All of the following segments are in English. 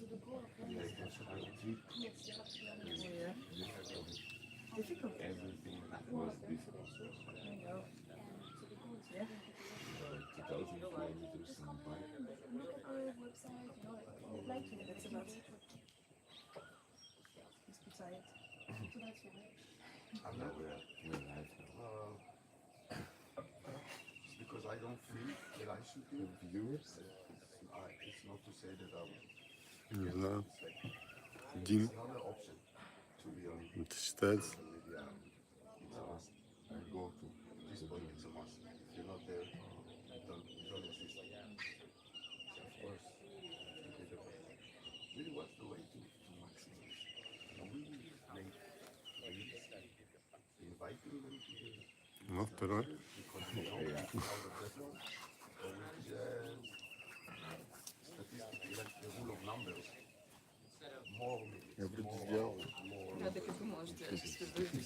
Difficult. Everything was difficult. Yeah. 2,000 kilometers on bike. That's a lot. Must be tired. And now we're live now. Because I don't feel that I should do it. Viewers? It's not to say that I'm Не знаю. It's Дим, not an option to be on это считается? social media. It's a must. I go to At this point, it's a must. If you're not there, you don't exist. So of course, really, what's the way to maximize? Can we make reels inviting them to the Ну, второй. because we know out of that one? Or we just statistically like the rule of numbers. More Я minutes, вроде more сделал. hours, more. Я так и думала, что я сейчас выйду.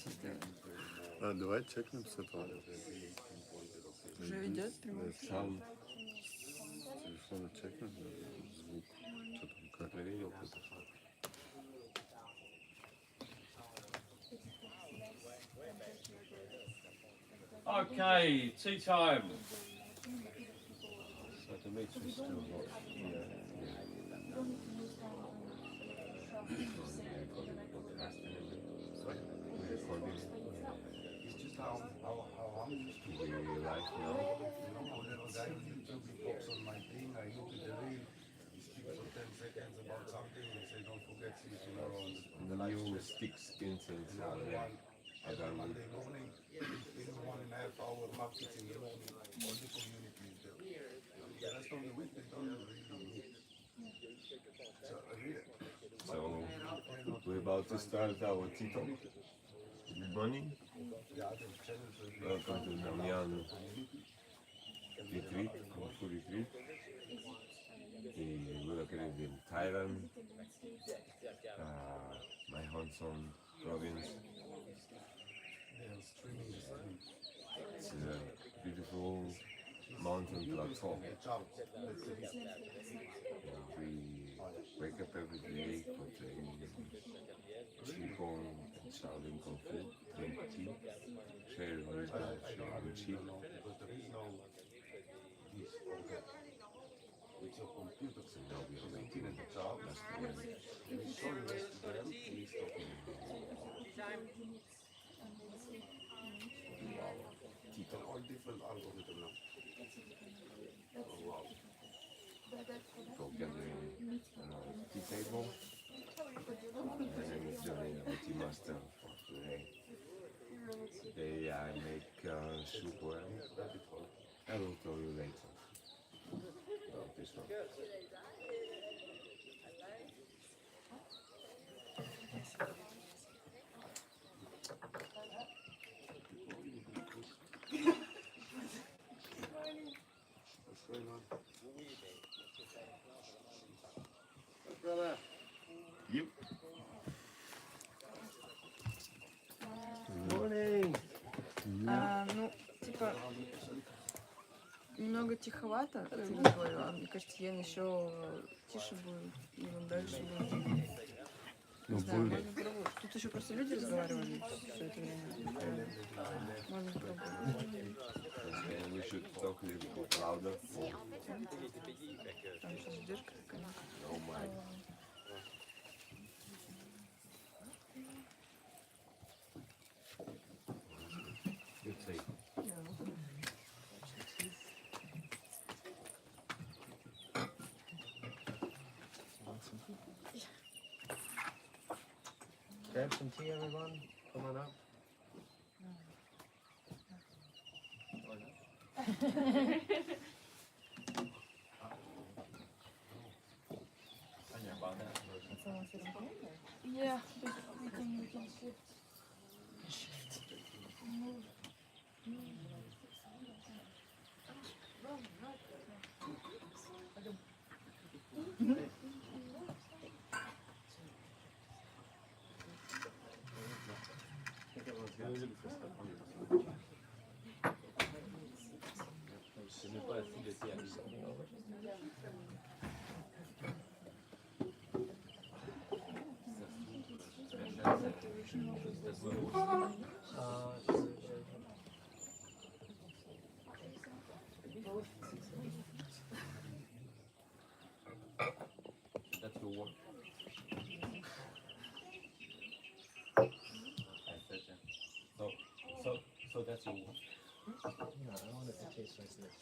А, давай чекнем с этого. Уже идет прямой эфир? Сам с телефона чекнем звук. Что там, как? проверил кто-то. Okay, tea time. So the mix is still hot. It's just how I'm used to We live now. You know, a little guy on YouTube, he pops on my thing, I look at the reel, he speaks for 10 seconds about something, and say, don't forget, see you tomorrow on the live New stream. sticks, incense, Another one, every Adam. Monday morning, in 1.5 hour market in the morning, all the community is there. The rest of the week, they don't really meet. So, So we're about to start our tea talk. Good morning. the other channels are Welcome to Damian retreat, Kung Fu retreat. We're located in Thailand, my Honsong province. they're streaming the same. It's a beautiful mountain plateau. We wake up every day for training Qigong and Shaolin Kung Fu, drink tea, share wisdom, share Qi. Because there is no this or that. It's your computer. So now we are waiting And the child last week. is showing us to them, he's talking. Tea talk. All different algorithms now. Oh, wow. Go gathering around the tea table. My name is Johnny, I'm the tea master for today. Today I make soup oil. I will tell you later about this one. What's going on? Yep. Ну, типа, немного тиховато, как я говорю, а мне кажется, Йен еще тише будет, и он дальше будет. Не знаю, можно пробовать. Тут еще просто люди разговаривали все это время. Можно попробовать. And we should talk a little bit louder. Там сейчас задержка такая. Oh my. You take. Grab some tea, everyone. Come on up. Yeah, but we can shift. Move. Je n'ai pas assez de thé à lui. So that's all. Yeah, I want it to taste like this.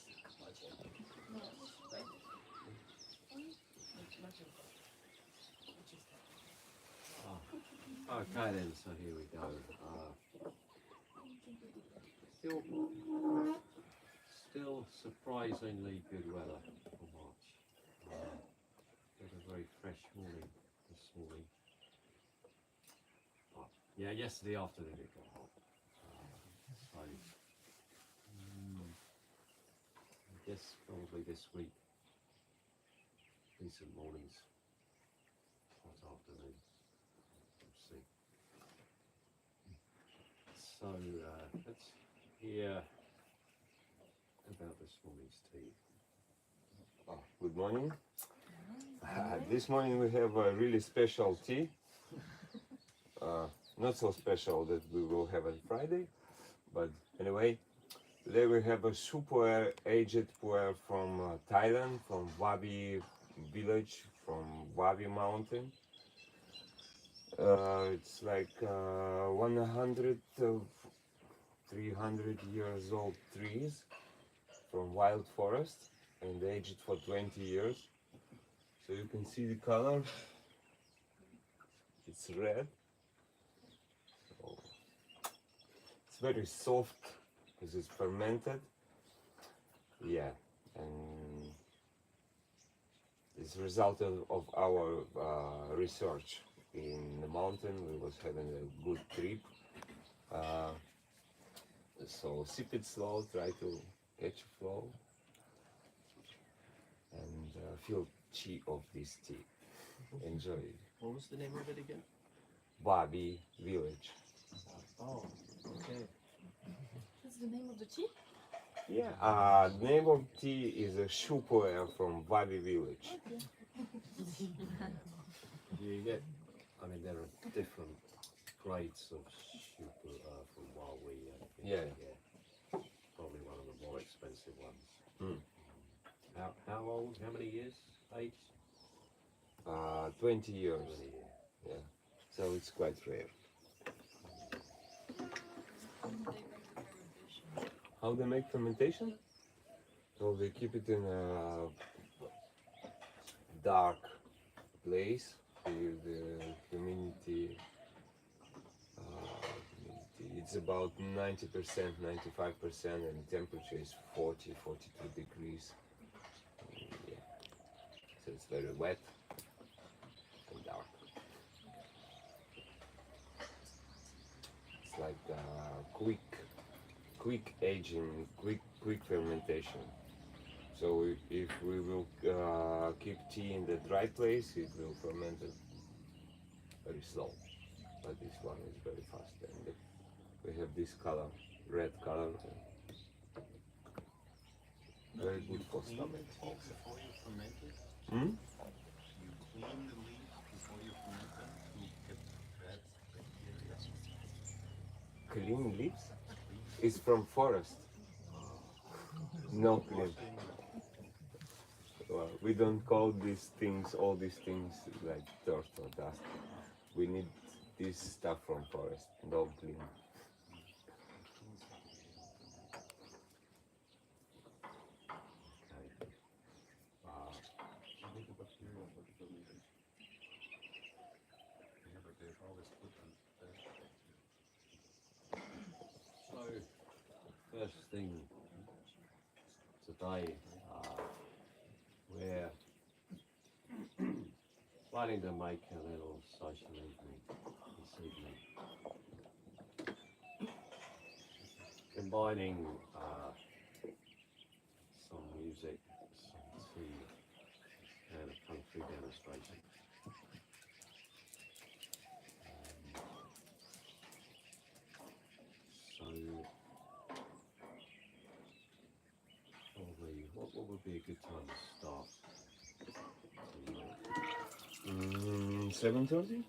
Oh, okay then, so here we go. Still surprisingly good weather for March. Had a very fresh morning this morning. Oh, yeah, yesterday afternoon it got hot. So, I guess probably this week, decent mornings, hot afternoon. We'll see. So, let's hear about this morning's tea. Good morning. This morning we have a really special tea. Not so special that we will have on Friday, but anyway, today we have a super aged pu'er from Thailand, from Wabi village, from Wabi mountain. It's like 100 of 300 years old trees from wild forest and aged for 20 years. So you can see the color, it's red. So it's very soft because it's fermented. Yeah, and it's a result of our research in the mountain. We was having a good trip. So sip it slow, try to catch a flow and feel chi of this tea. Enjoy it. What was the name of it again? Wabi village. Oh, okay. That's the name of the tea? Yeah, name of tea is a shupoer from Wabi village. Do you get, I mean, there are different grades of super from Huawei. Yeah. Probably one of the more expensive ones. Mm. How old? How many years? Age? 20 years. 20 years. Yeah. So it's quite rare. How they make fermentation? So they keep it in a dark place with the humidity. It's about 90%, 95%, and temperature is 40, 42 degrees. Yeah. So it's very wet and dark. It's like quick aging, quick fermentation. So if we will keep tea in the dry place, it will ferment it very slow. But this one is very fast, and we have this color, red color. Very good for stomach also. Before you ferment it, Hmm? you clean the leaves before you ferment them to get bad bacteria. Clean leaves? It's from forest. No clean. Well, we don't call these things, all these things, like dirt or dust. We need this stuff from forest, no clean. Think the bacteria for the fermentation. Yeah, but they've always put them bad bacteria. So, first thing today, we're planning to make a little social evening this evening. Combining some music, some tea, and a kung fu demonstration. So, probably, what would be a good time to start? 7:30?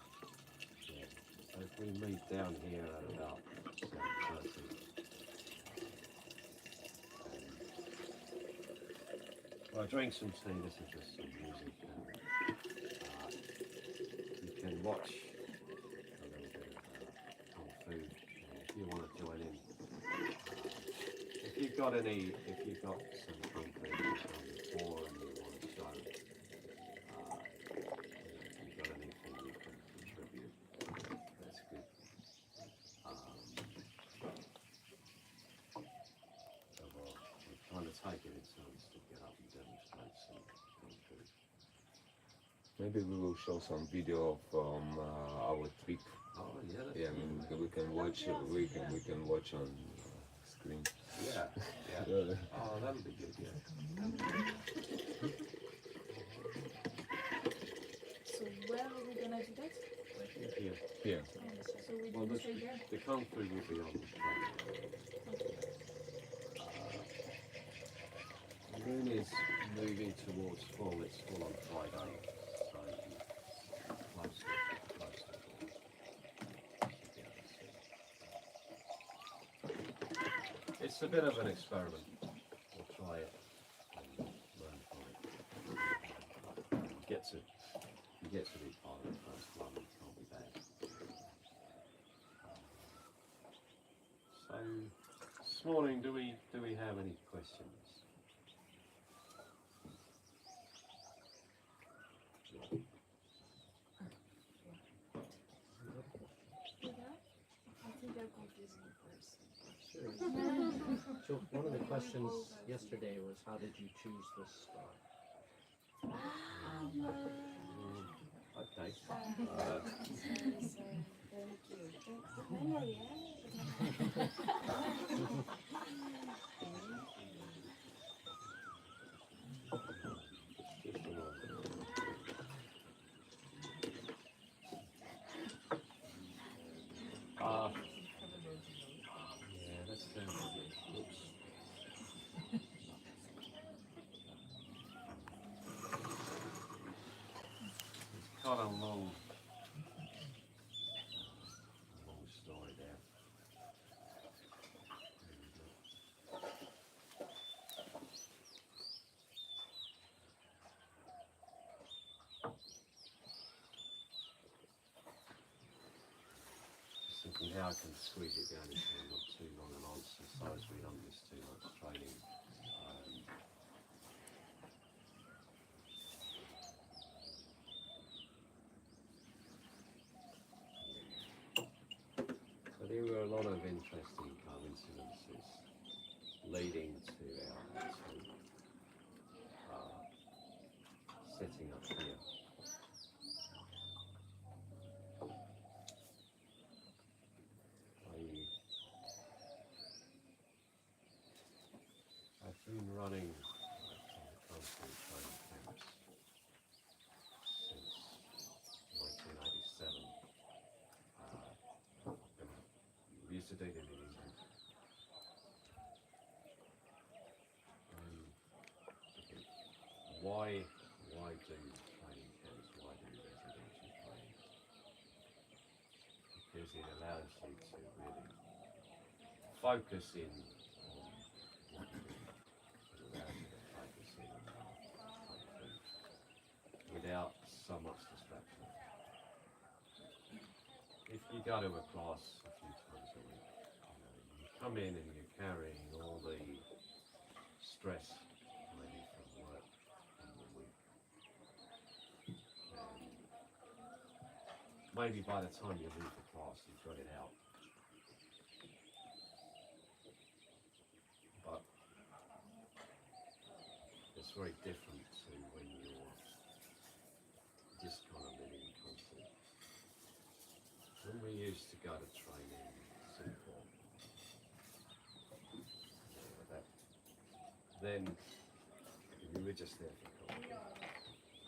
Yeah. So if we meet down here at about 7:30. Well, drink some tea, listen to some music, and you can watch a little bit of kung fu. And if you want to join in, got any, if you've got some content you've done before and you want to show, if you've got anything you can contribute, that's good. So we're trying to take it in turns to get up and demonstrate some things. Maybe we will show some video from our trip. Oh yeah, that's Yeah, I mean we can watch on screen. yeah. Oh, that'll be good. Yeah. So where are we gonna do that? Here. Here. So we Well, do stay there. the kung fu will be on the screen. The moon is moving towards full. It's full on Friday, so close to full. It's a bit of an experiment. We'll try it and learn from it. You get to be part of the first one. It can't be bad. So this morning, do we have any questions? I think I'm confusing person. Sure. So one of the questions yesterday was, how did you choose this spot? Okay. Just a moment. Yeah, that's oops. It's quite a long story there. Just thinking how I can squeeze it down into not too long an answer so as we don't miss too much training. So there were a lot of interesting coincidences leading to our setting up here. I've been running constant training camps since 1987. We used to do them in England. Why do training camps? Why do residential training? Because it allows you to really focus in on what to do. It allows you to focus in on something without so much distraction. If you go to a class a few times a week, you come in and you're carrying all the stress maybe from work in the week. And maybe by the time you leave the class, you've got it out. But it's very different to when you're just kind of living in constant. When we used to go to training in Singapore, then we were just there for coffee.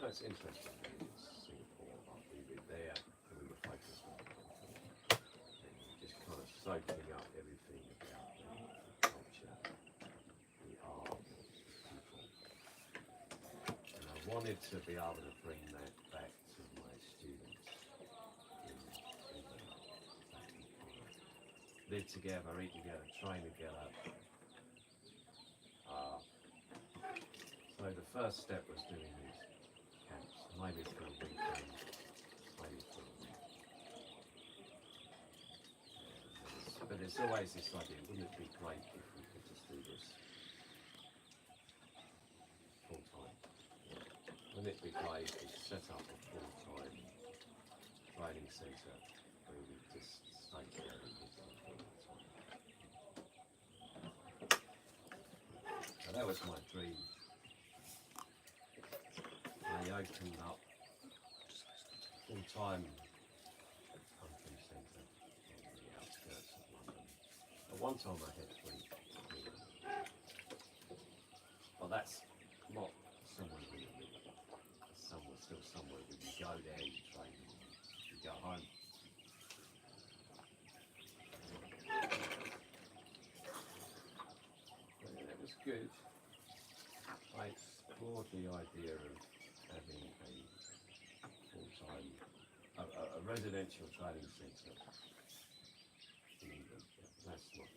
That's interesting. It's Singapore, but we were there and we were focused on coffee. And just kind of soaking up everything about the culture, the art, the people. And I wanted to be able to bring that back to my students in England. Live together, eat together, train together. So the first step was doing these camps, maybe for a weekend, maybe for a week. But there's always this idea, wouldn't it be great if we could just do this centre where we just stayed there and lived on for all the time. So that was my dream. They opened up full-time country centre on the outskirts of London. At one time I had 3 million. Well, that's not somewhere where you live. Somewhere, still somewhere where you go there, you train, you go home. Yeah, that was good. I explored the idea of having a full-time, a residential training centre in England. That's my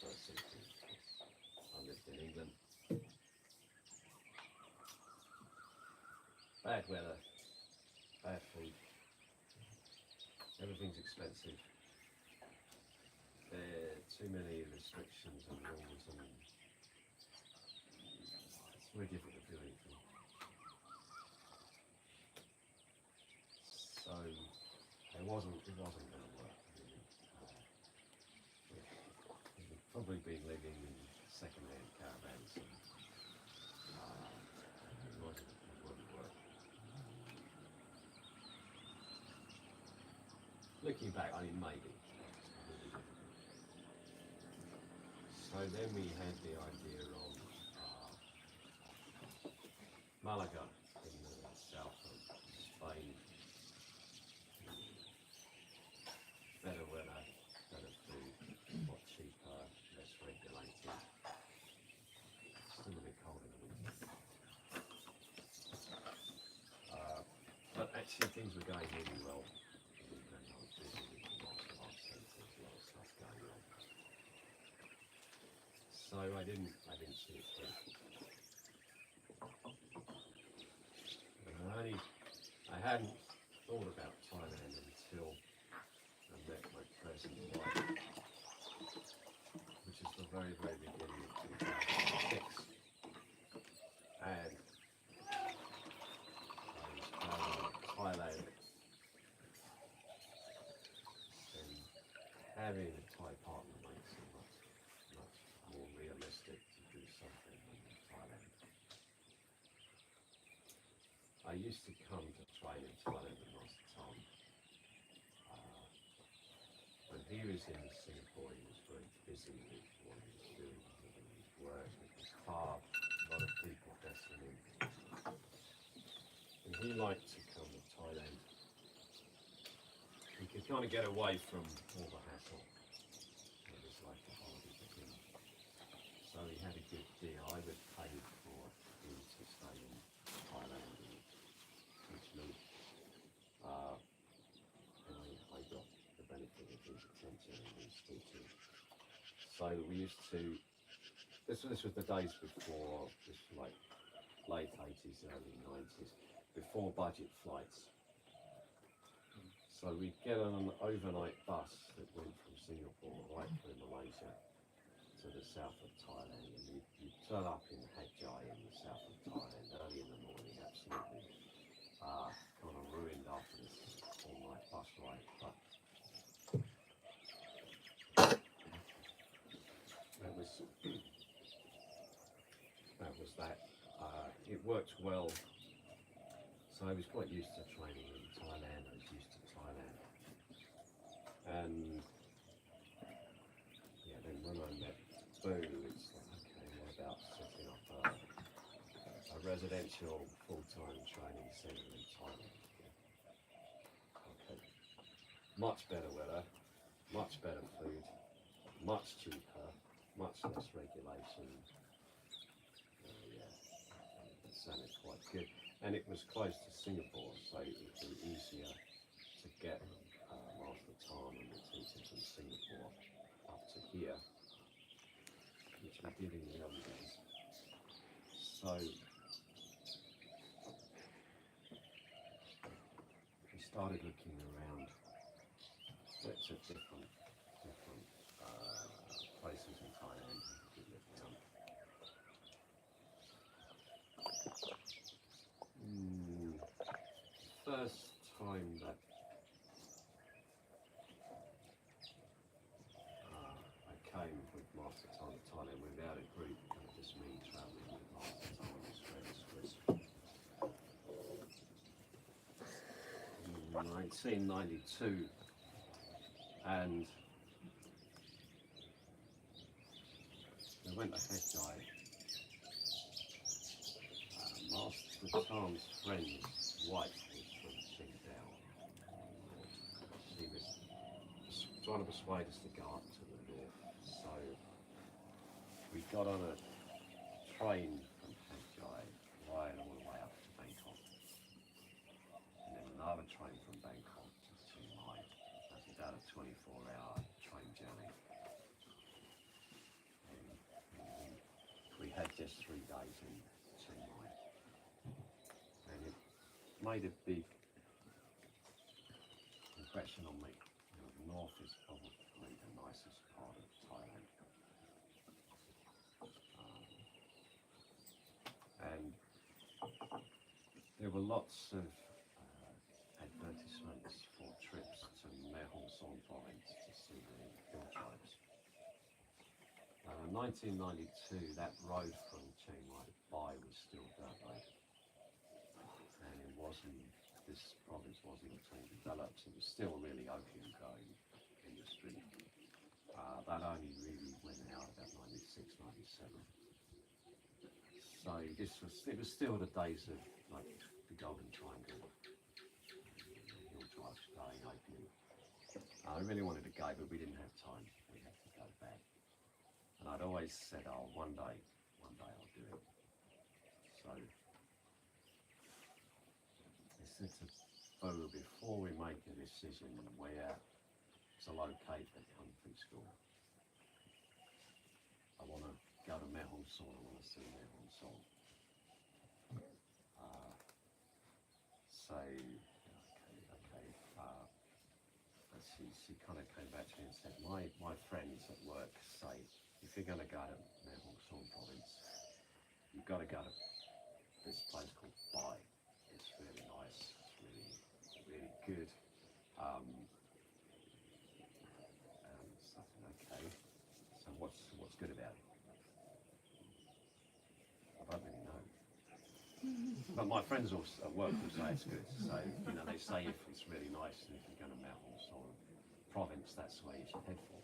first centre. I lived in England. Bad weather, bad food, everything's expensive. There are too many restrictions and rules, and it's very difficult to do anything. So it wasn't going to work really. We've probably been living in second-hand caravans, and it wouldn't work. Looking back, I mean, maybe. So then we had the idea of Malaga in the south of Spain. Better weather, better food, a lot cheaper, less regulated. Still a bit cold in the winter. But actually things were going really well. So I didn't see it through. I hadn't thought about Thailand until I met my present wife, which is the very, very beginning of 2006. And I was traveling to Thailand, and having a Thai partner makes it much more realistic to do something in Thailand. I used to come to train in Thailand with Master Tom. When he was in Singapore, he was very busy with what he was doing, with his work, with his club, a lot of people testing him. And he liked to come to Thailand. He could kind of get away from all the hassle. It was like a holiday for him. So he had a good deal. I would pay for him to stay in Thailand and teach me. And I got the benefit of his attention and his teaching. So we used to, this was the days before, this was like late 80s, early 90s, before budget flights. So we'd get on an overnight bus that went from Singapore right through Malaysia to the south of Thailand, and you'd turn up in Hat Yai in the south of Thailand early in the morning, absolutely kind of ruined after this all-night bus ride. But that was that. It worked well. So I was quite used to training in Thailand. I was used to Thailand. And yeah, then when I met Boo, it's like, okay, what about setting up a residential full-time training centre in Thailand? Yeah. Okay. Much better weather, much better food, much cheaper, much less regulation. Yeah, it sounded quite good. And it was close to Singapore, so it would be easier to get Master Tom and the teacher from Singapore up to here, which we did in the early days. So we started looking around lots of different places in Thailand we could live down. First time that 1992, and we went to Haggai. Master Tom's friend's wife was from Qingdao. She was trying to persuade us to go up to the north, so we got on a train from Haggai right all the way up to Bangkok, and then another train from Bangkok to Chiang Mai. That's about a 24-hour train journey. And we had just 3 days in Chiang Mai, and it made a big impression on me. You know, the north is probably the nicest part of Thailand. And there were lots of advertisements for trips to Mae Hong Son province to see the hill tribes. In 1992, that road from Chiang Mai to Bai was still dirt road, and it wasn't. This province wasn't at all developed. It was still really opium growing industry. That only really went out about 96, 97. So it was still the days of like the Golden Triangle, hill tribes growing opium. I really wanted to go, but we didn't have time. We had to go back. And I'd always said, oh, one day I'll do it. So I said to Bo, before we make a decision where to locate the Kung Fu school, I want to go to Mae Hong Son. I want to see Mae Hong Son. Okay. But she kind of came back to me and said, my friends at work say, if you're going to go to Mae Hong Son province, you've got to go to this place called Bai. It's really nice. It's really good. So I said, okay. So what's good about it? I don't really know. But my friends at work will say it's good. So, they say if it's really nice and if you're going to Mae Hong Son province, that's where you should head for.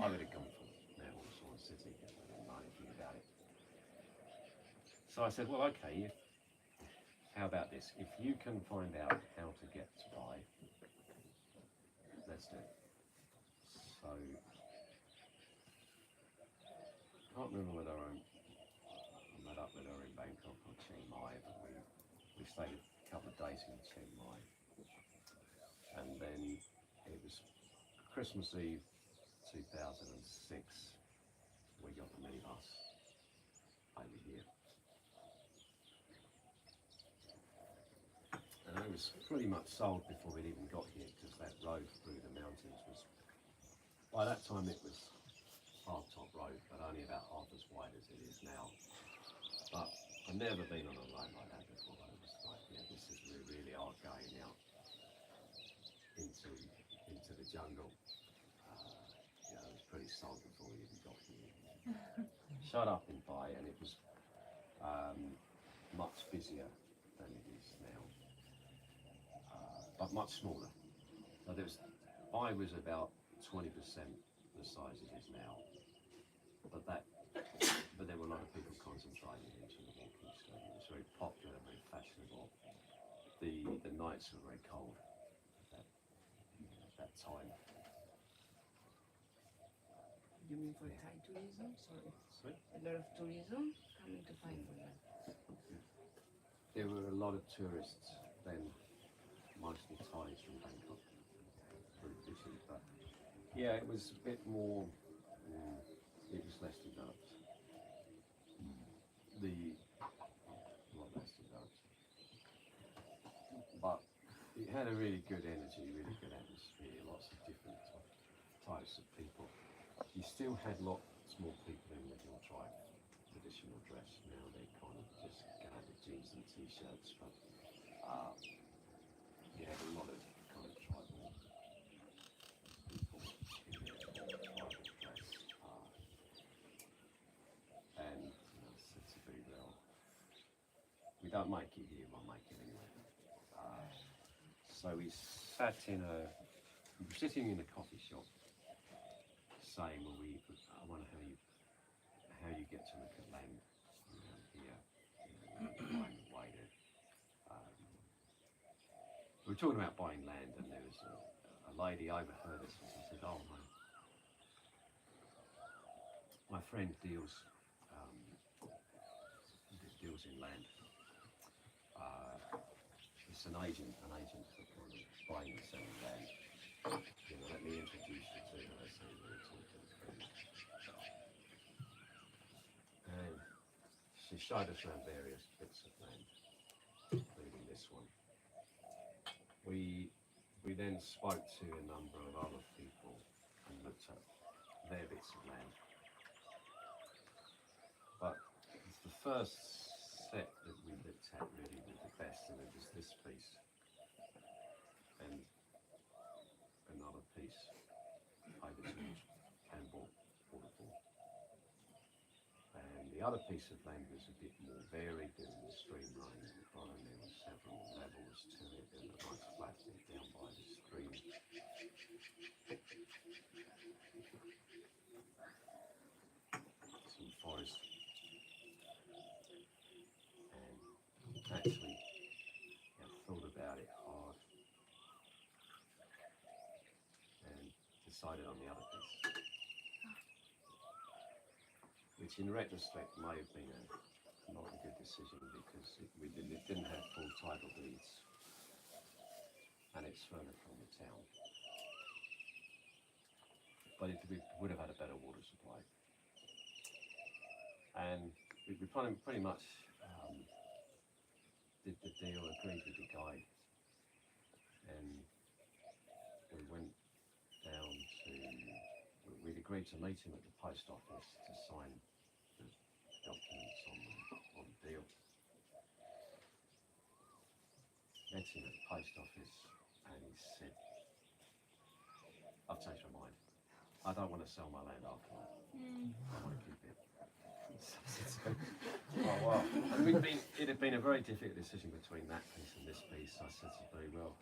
I would have gone for Mae Hong Son city. I didn't know anything about it. So I said, well, okay, how about this? If you can find out how to get to Bai, let's do it. So, I can't remember whether I met up with her in Bangkok or Chiang Mai, but we stayed a couple of days in Chiang Mai. And then it was Christmas Eve 2006, we got the minibus over here. And it was pretty much sold before we'd even got here, because that road through the mountains was, by that time it was hard top road, but only about half as wide as it is now. But I've never been on a road like that before. I was like, yeah, this is we really are going out into the jungle. It was pretty sold before we even got here. Shut up in Bai, and it was much busier than it is now, but much smaller. So Bai was about 20% the size it is now, but there were a lot of people concentrated into the walking street. It was very popular, very fashionable. The nights were very cold at that time. You mean for Thai tourism? Sorry. Sorry? A lot of tourism coming to find you. There were a lot of tourists then, mostly Thais from Bangkok, very busy, but yeah, it was a bit more, it was less developed. A lot less developed. But it had a really good energy, really good atmosphere, lots of different types of people. You still had lots more people in the hill tribe traditional dress. Now they kind of just go with jeans and t-shirts, but you had a lot of kind of tribal people in their tribal dress. And said to be well, we don't make it here, we'll make it anyway. So we were sitting in a coffee shop, saying, "Well, I wonder how you get to look at land here, find a way to." We were talking about buying land, and there was a lady overheard us, and she said, "Oh, my friend deals in land. It's an agent for kind of buying and selling land. Let me introduce you to her." So we were talking through, and she showed us around various bits of land, including this one. We then spoke to a number of other people and looked at their bits of land. But the first set that we looked at really was the best, and it was this piece and another piece over towards Campbell Waterfall. And the other piece of land was a bit more varied. There was a stream running at the bottom, there were several levels to it, and a nice flat bit down by the stream. Some forest. And actually, thought about it hard and decided on the other piece, which in retrospect may have been not a good decision, because it didn't have full title deeds, and it's further from the town, but it would have had a better water supply. And we pretty much did the deal, agreed with the guy, and we went down to, we'd agreed to meet him at the post office to sign the documents on the deal. Met him at the post office, and he said, "I've changed my mind. I don't want to sell my land after all. I want to keep it." Oh wow! It had been a very difficult decision between that piece and this piece. I said to Boo, "Well,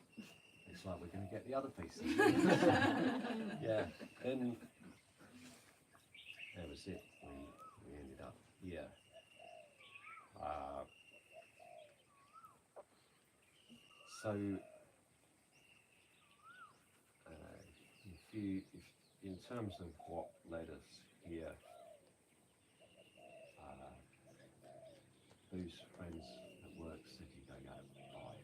looks like we're going to get the other piece." Yeah, and that was it. We ended up here. So, if in terms of what led us here, Boo's friends at work said you go out and buy.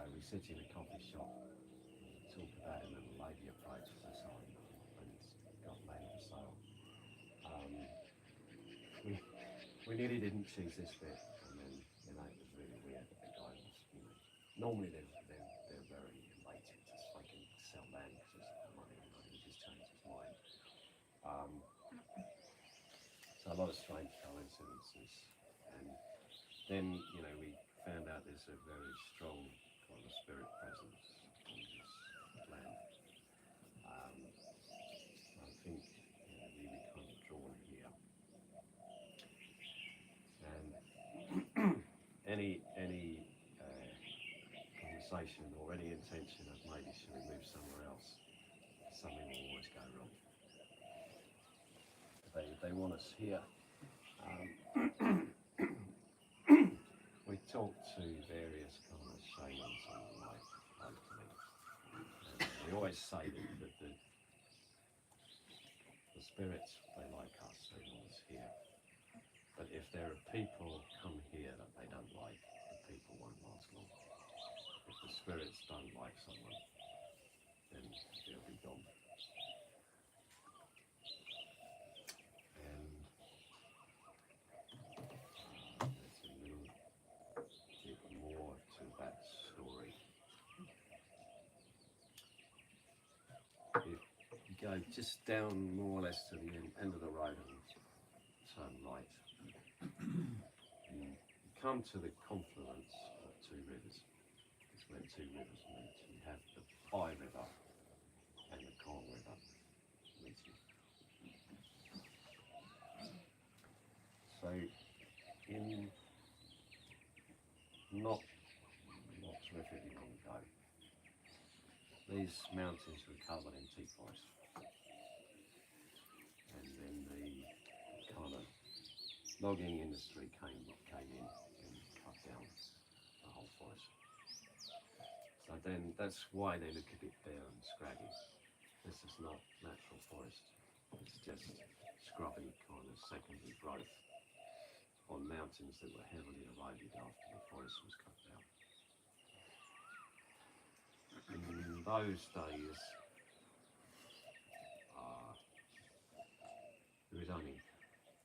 We sit in a coffee shop, talk about it, and a lady approaches us on and got land for sale. We nearly didn't choose this bit, and then it was really weird. The guy was, normally they're very elated, just they can sell land because it's money, and he just changed his mind. So a lot of strange coincidences, and then we found out there's a very strong kind of spirit presence on this land. I think we were kind of drawn here, and any conversation or any intention of maybe should we move somewhere else, something will always go wrong. They want us here. We talked to various kind of shamans and the like locally, and they always say that the spirits, they like us, they want us here. But if there are people come here that they don't like, the people won't last long. If the spirits don't like someone, then they'll be gone. And there's a little bit more to that story. If you go just down more or less to the end of the road and turn right, you come to the confluence of two rivers. It's where two rivers meet. You have the Bai River and the Qigong River meeting. So in not terrifically long these mountains were covered in teak forest. And then the kind of logging industry came in and cut down the whole forest. So then that's why they look a bit bare and scraggy. This is not natural forest. It's just scrubby kind of secondary growth on mountains that were heavily eroded after the forest was cut down. In those days, there was only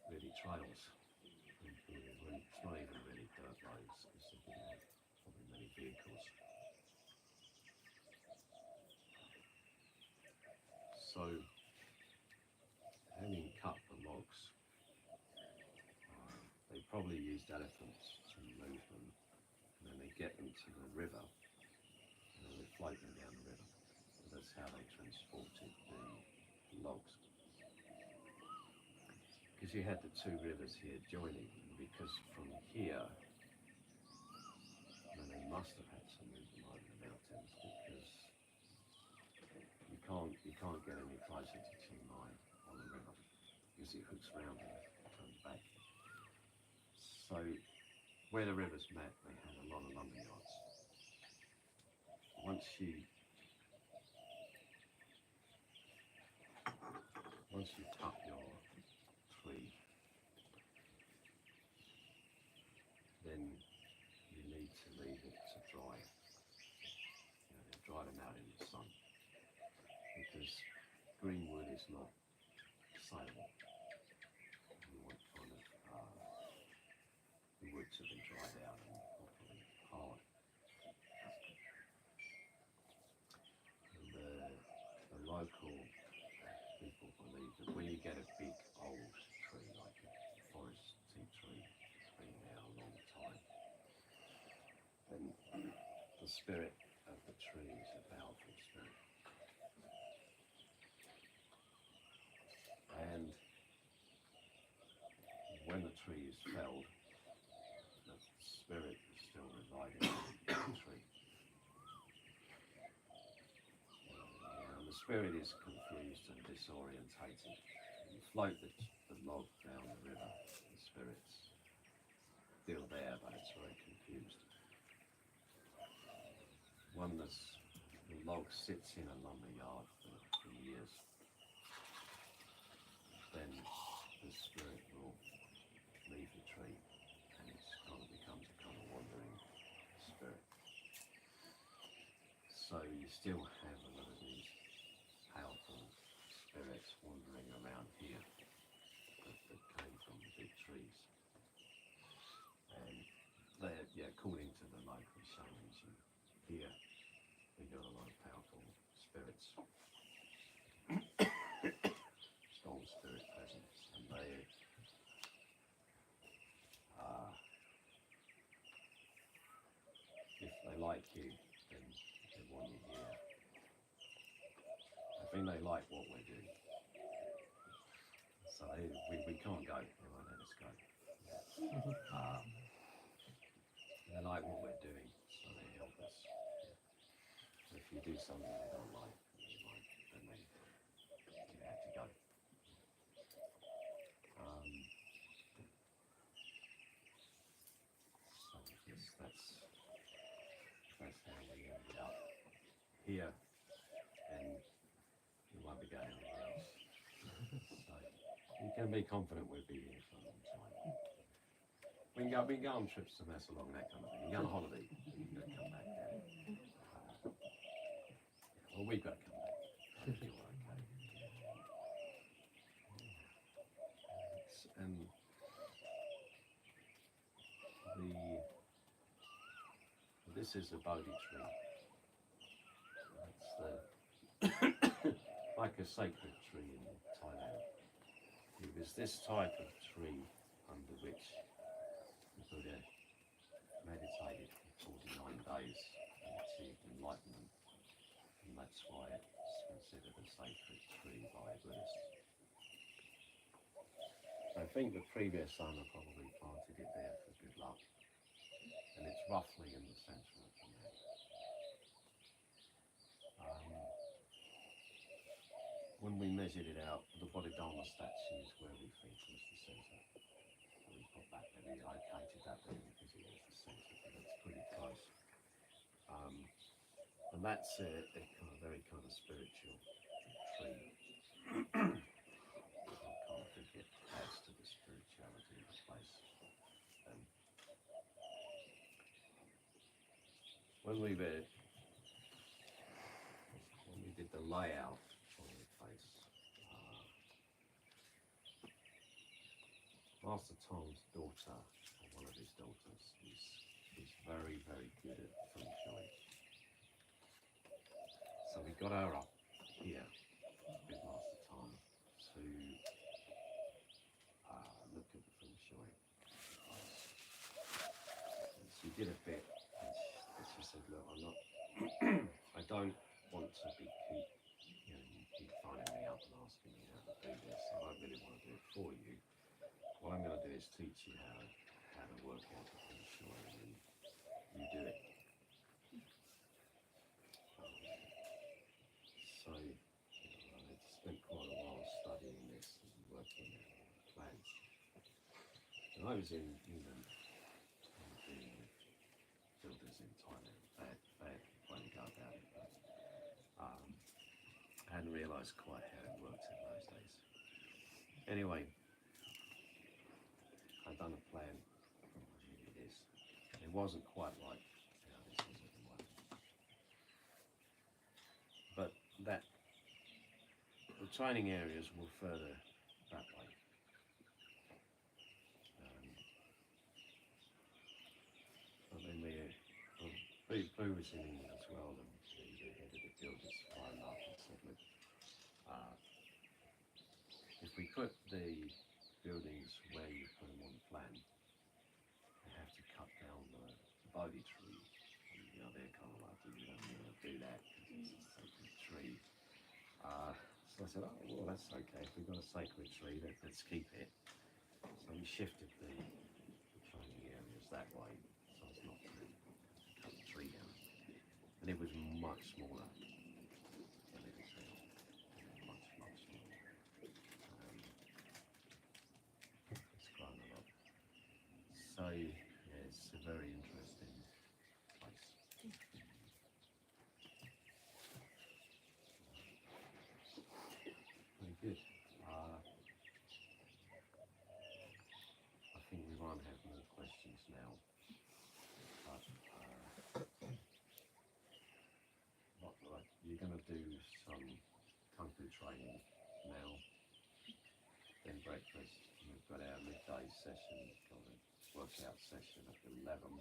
really trails. It's not even really dirt roads because they didn't have probably many vehicles. So, having cut the logs, they probably used elephants to move them, and then they get them to the river, and then they float them down the river. So that's how they transported the logs. Because you had the two rivers here joining, and because from here, and they must have had to move them over the mountains because you can't get any closer to Chiang Mai on the river because it hooks round and comes back. So where the rivers met, they had a lot of lumber yards. Once you cut your tree, then you need to leave it to dry. Dry them out in the sun because green wood is not saleable. You want kind of the wood to be dried out and properly hard. And the local people believe that when you get a big old tree like a forest tea tree that's been there a long time, then the spirit of the tree is a powerful spirit. And when the tree is felled, the spirit is still residing in the tree. And the spirit is confused and disorientated. You float the log down the river, the spirit's still there, but it's very confused. When the log sits in a lumber yard for years, then the spirit will leave the tree and it becomes a kind of wandering spirit. So you still have a lot of these powerful spirits wandering around here that came from the big trees. And they're according to the local shamans here, we got a lot of powerful spirits. Strong spirit presence, and if they like you, then they want you here. I think they like what we're doing, so we can't go. They won't let us go. They like what we're doing, so they help us. So if you do something they don't like, then they have to go. So yes, that's how we ended up here, and we won't be going anywhere else. So you can be confident we'll be here for a long time. We can go on trips to Messalong, that kind of thing. You go on holiday, you can come back there. Well, we've got to come back. I'm sure, okay. And this is a Bodhi tree. It's like a sacred tree in Thailand. It was this type of tree under which the Buddha meditated for 49 days and achieved enlightenment. And that's why it's considered a sacred tree by Buddhists. I think the previous owner probably planted it there for good luck, and it's roughly in the centre of the map. when we measured it out, the Bodhidharma statue is where we think was the centre. So we put that there, we located that there because it was the centre, but it's pretty close. And that's a kind of very kind of spiritual tree. I kind of think it adds to the spirituality of the place. And when we did the layout on the place, Master Tom's daughter, or one of his daughters, is very, very good at feng shui. So we got her up here with Master Tom to look at the feng shui. And she did a bit, and she said, "Look, I'm not. I don't want to be you keep phoning me up and asking me how to do this. I don't really want to do it for you. What I'm going to do is teach you how to work out the feng shui, and you do it." So I spent quite a while studying this and working out plans. And I was in England dealing with builders in Thailand. They had quite a go about it, but I hadn't realised quite how it worked in those days. Anyway, I'd done a plan. I knew this. It wasn't quite like how this is at the moment. But the training areas were further that way. But then Boo was in England as well, and the head of the builders phoned up and said, "Look, if we put the buildings where you put them on the plan, we have to cut down the Bodhi tree." And, they're kind of like, "You don't want to do that because it's a sacred tree." So I said, "Oh, well, that's okay. If we've got a sacred tree, let's keep it." So we shifted the training areas that way, so as not to cut the tree down. And it was much smaller than it is now. Much, much smaller. It's grown a lot. So, yeah, it's a very interesting place. Very good. I think we won't have more questions now. But you're going to do some Kung Fu training now, then breakfast. We've got our midday session, got a workout session at 11,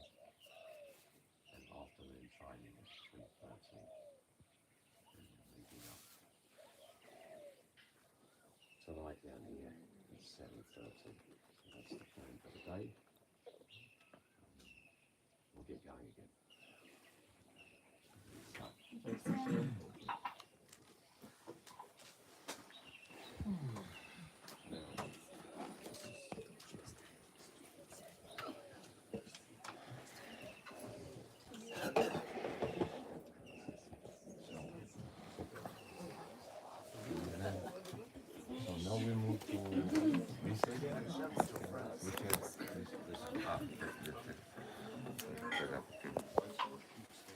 and afternoon training at 3:30. And leaving up tonight down here at 7:30. That's the plan for the day. We'll get going again. So now we move to this area, which is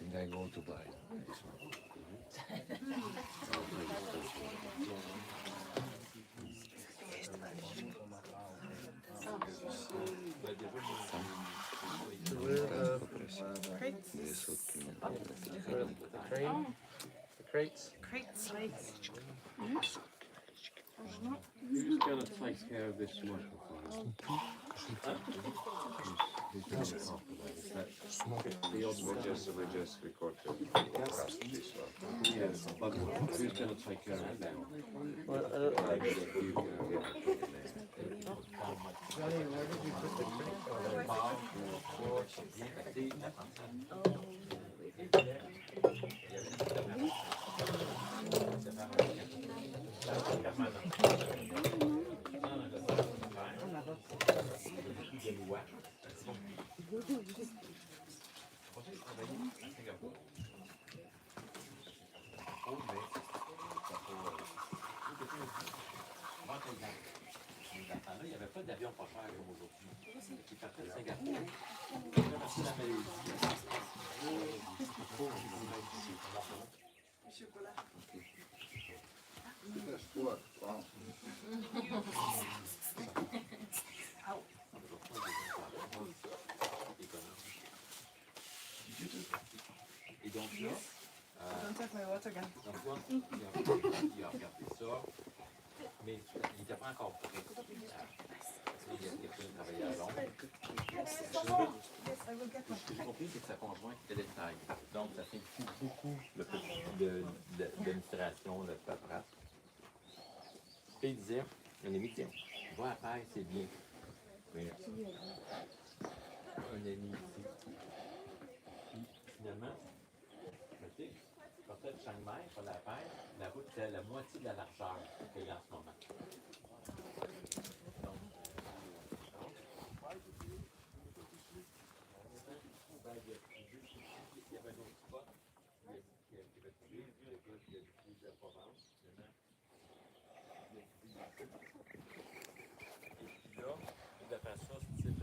and I go to buy this one. Crates. Who's going to take care of this microphone? Who's going to look after that? Is that the odd one? We just record this one. Yes, but who's going to take care of it now? You can Johnny, where did you put the crate? enfants-là, il n'y avait pas d'avion pas cher comme aujourd'hui. Ils partaient de Singapour, ils traversaient la Malaisie. Dépêche-toi, prends. Et donc là, Don't take my water again. donc toi, il a regardé ça, mais il n'était pas encore prêt. Il a pris un travailleur long. Yes, I will get one. Ce que j'ai compris, c'est que sa conjointe était détail. Donc, ça simplifie beaucoup l'administration, le paperasse. Puis il disait, un ami disait, va à Paris, c'est bien. Mais un ami ici. Puis finalement, tu sais, je partais de Chiang Mai pour la paix, la route était la moitié de la largeur qu'il y a en ce moment. Donc, il y avait un autre spot qui avait trouvé, le gars qui a dit de la Provence, finalement. Et puis là, il a fait ça, style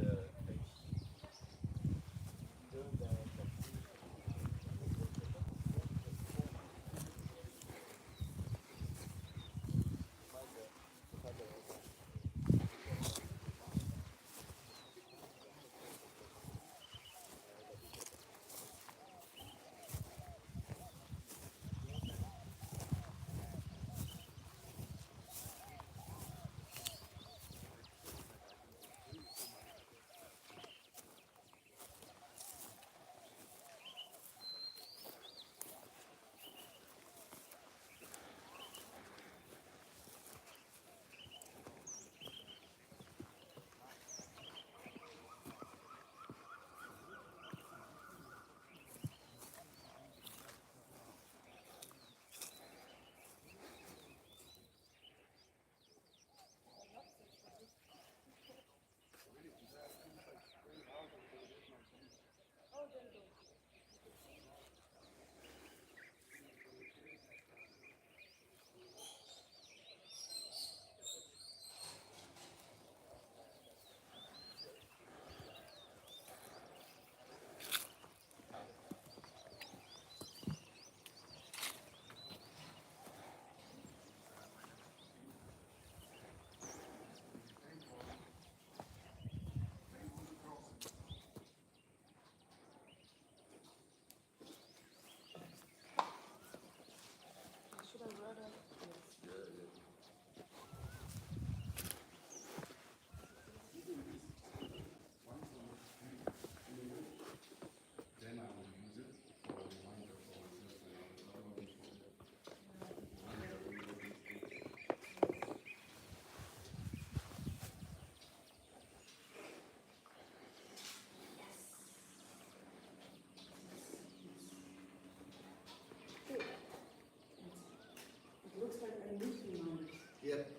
Yep.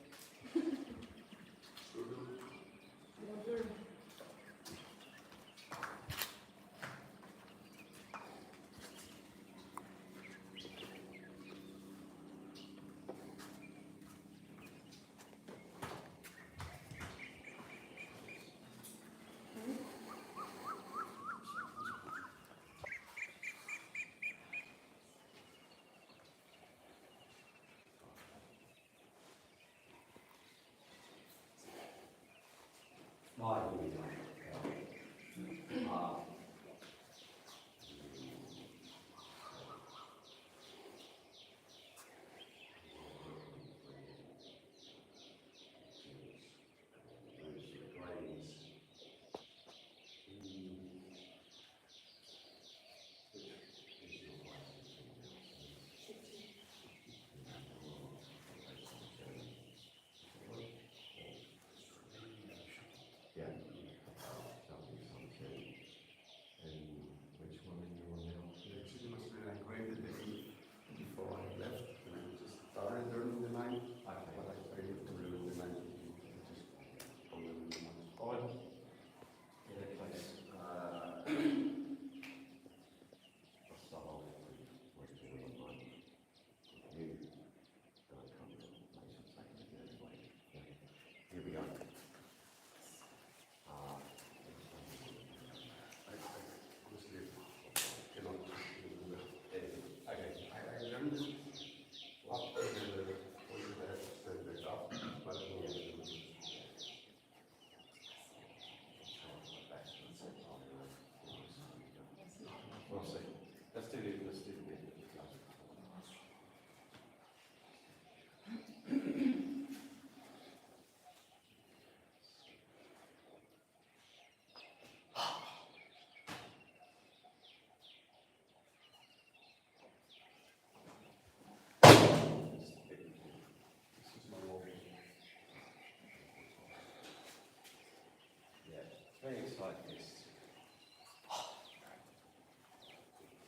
Things like this.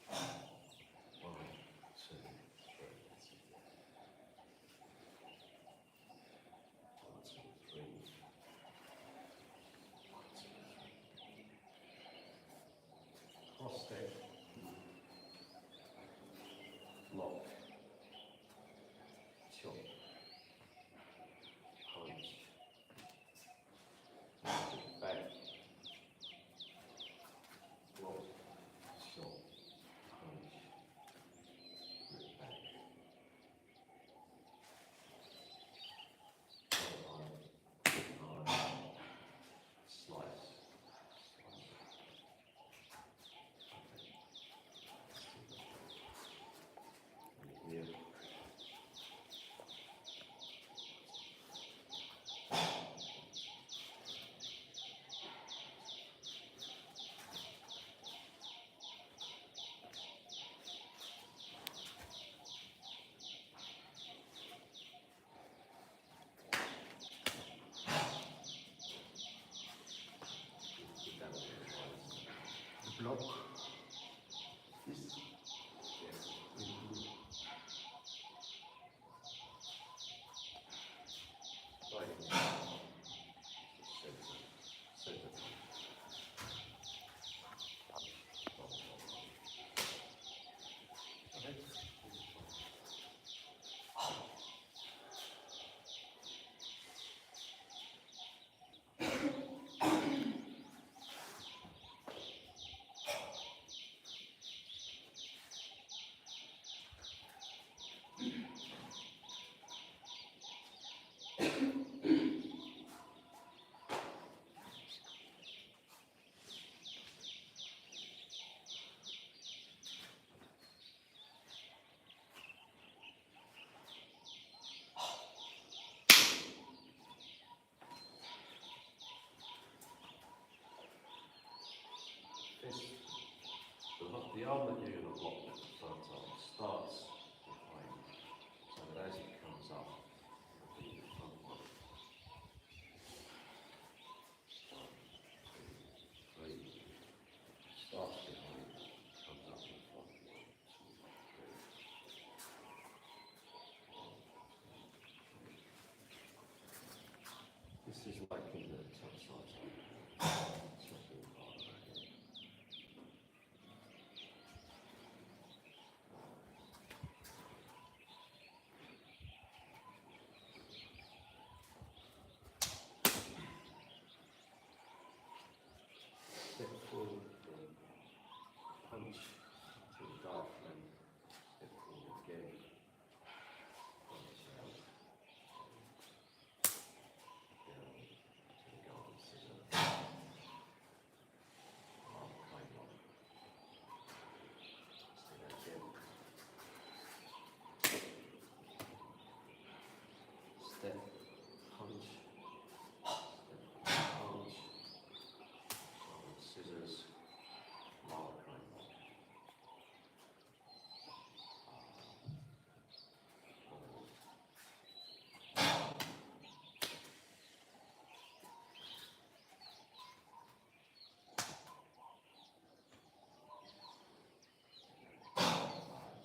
One, two, three. One, two, three. One, two, three. Cross step. Lock. Chop. Punch. Back. Lock. Chop. Punch. Rip back. Slice. Here. Block. This. Yes. Right. Center. The arm that you're going to block with the front arm starts behind, so that as it comes up, it'll be the front one. 1, 2, 3. Starts behind, comes up in front. 1, 2, 3. This is like in the top side. Step forward, punch to the diaphragm, step forward again, punch out, down to the garden scissor, arm came on, step again, step, punch, scissors, lower crane.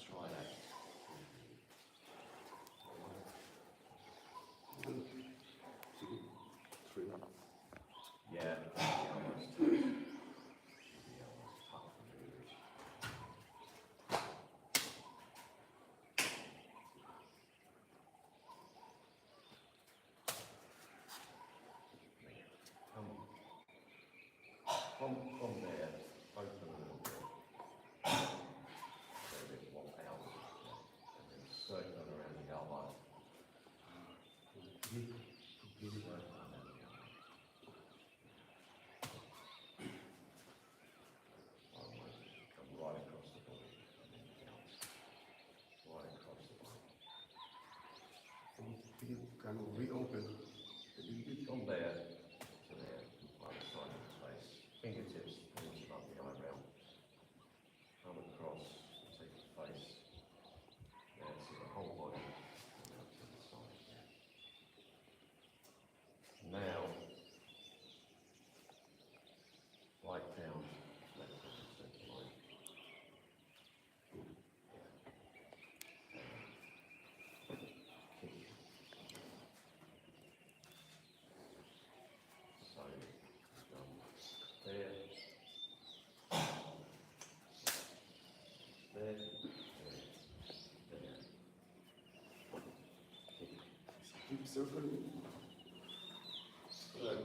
Try that. Three. Yeah, the elbow's tough. The elbow's tough and English. From there, open a little bit. So there's one out, and then circle around the elbow. Circle around the elbow.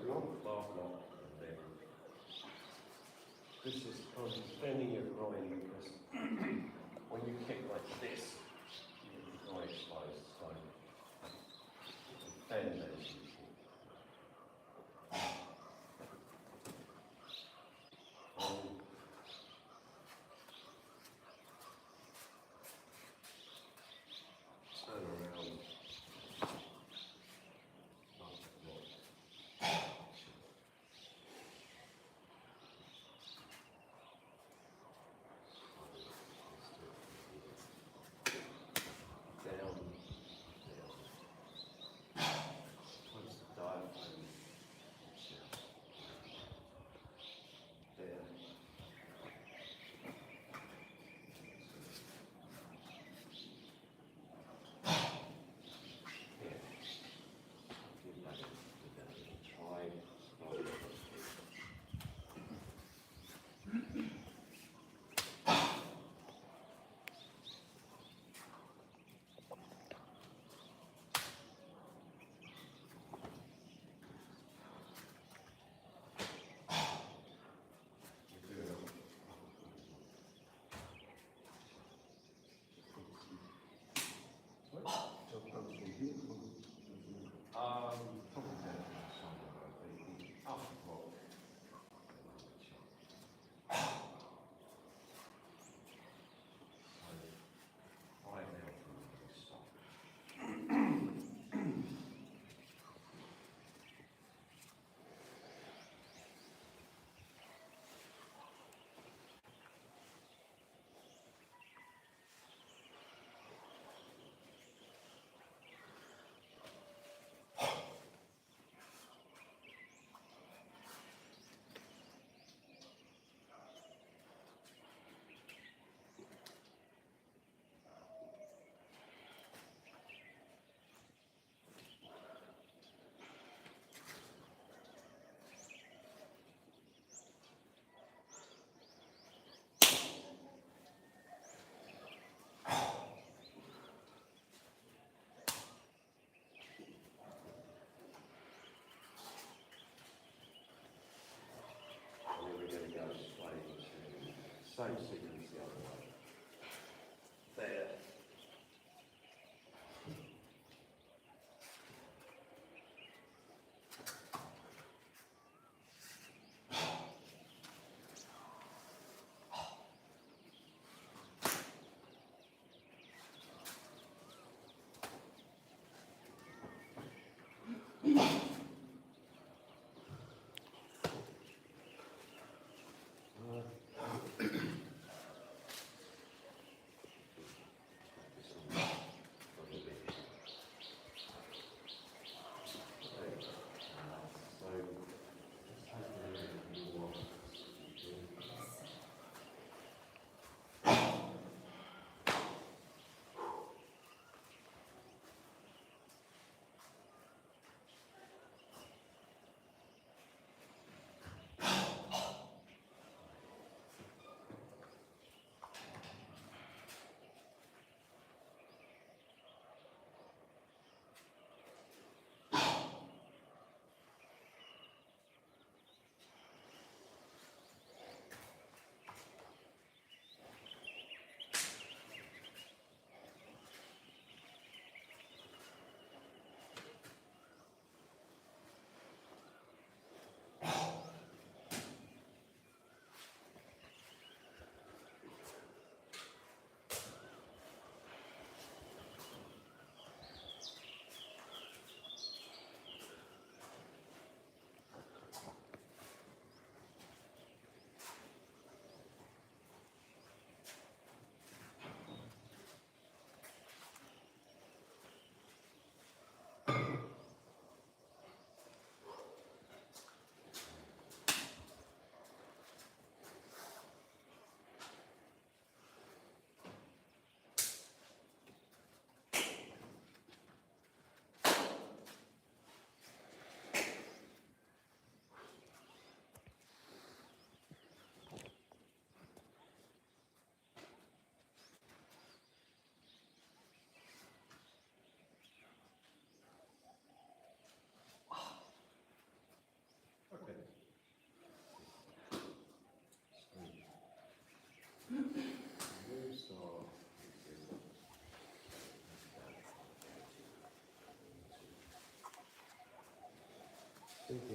block, bar block, and then this is kind of bending your groin because when you kick like this, you get your groin exposed. So bend as you kick. Turn around. Same sequence the other way. There.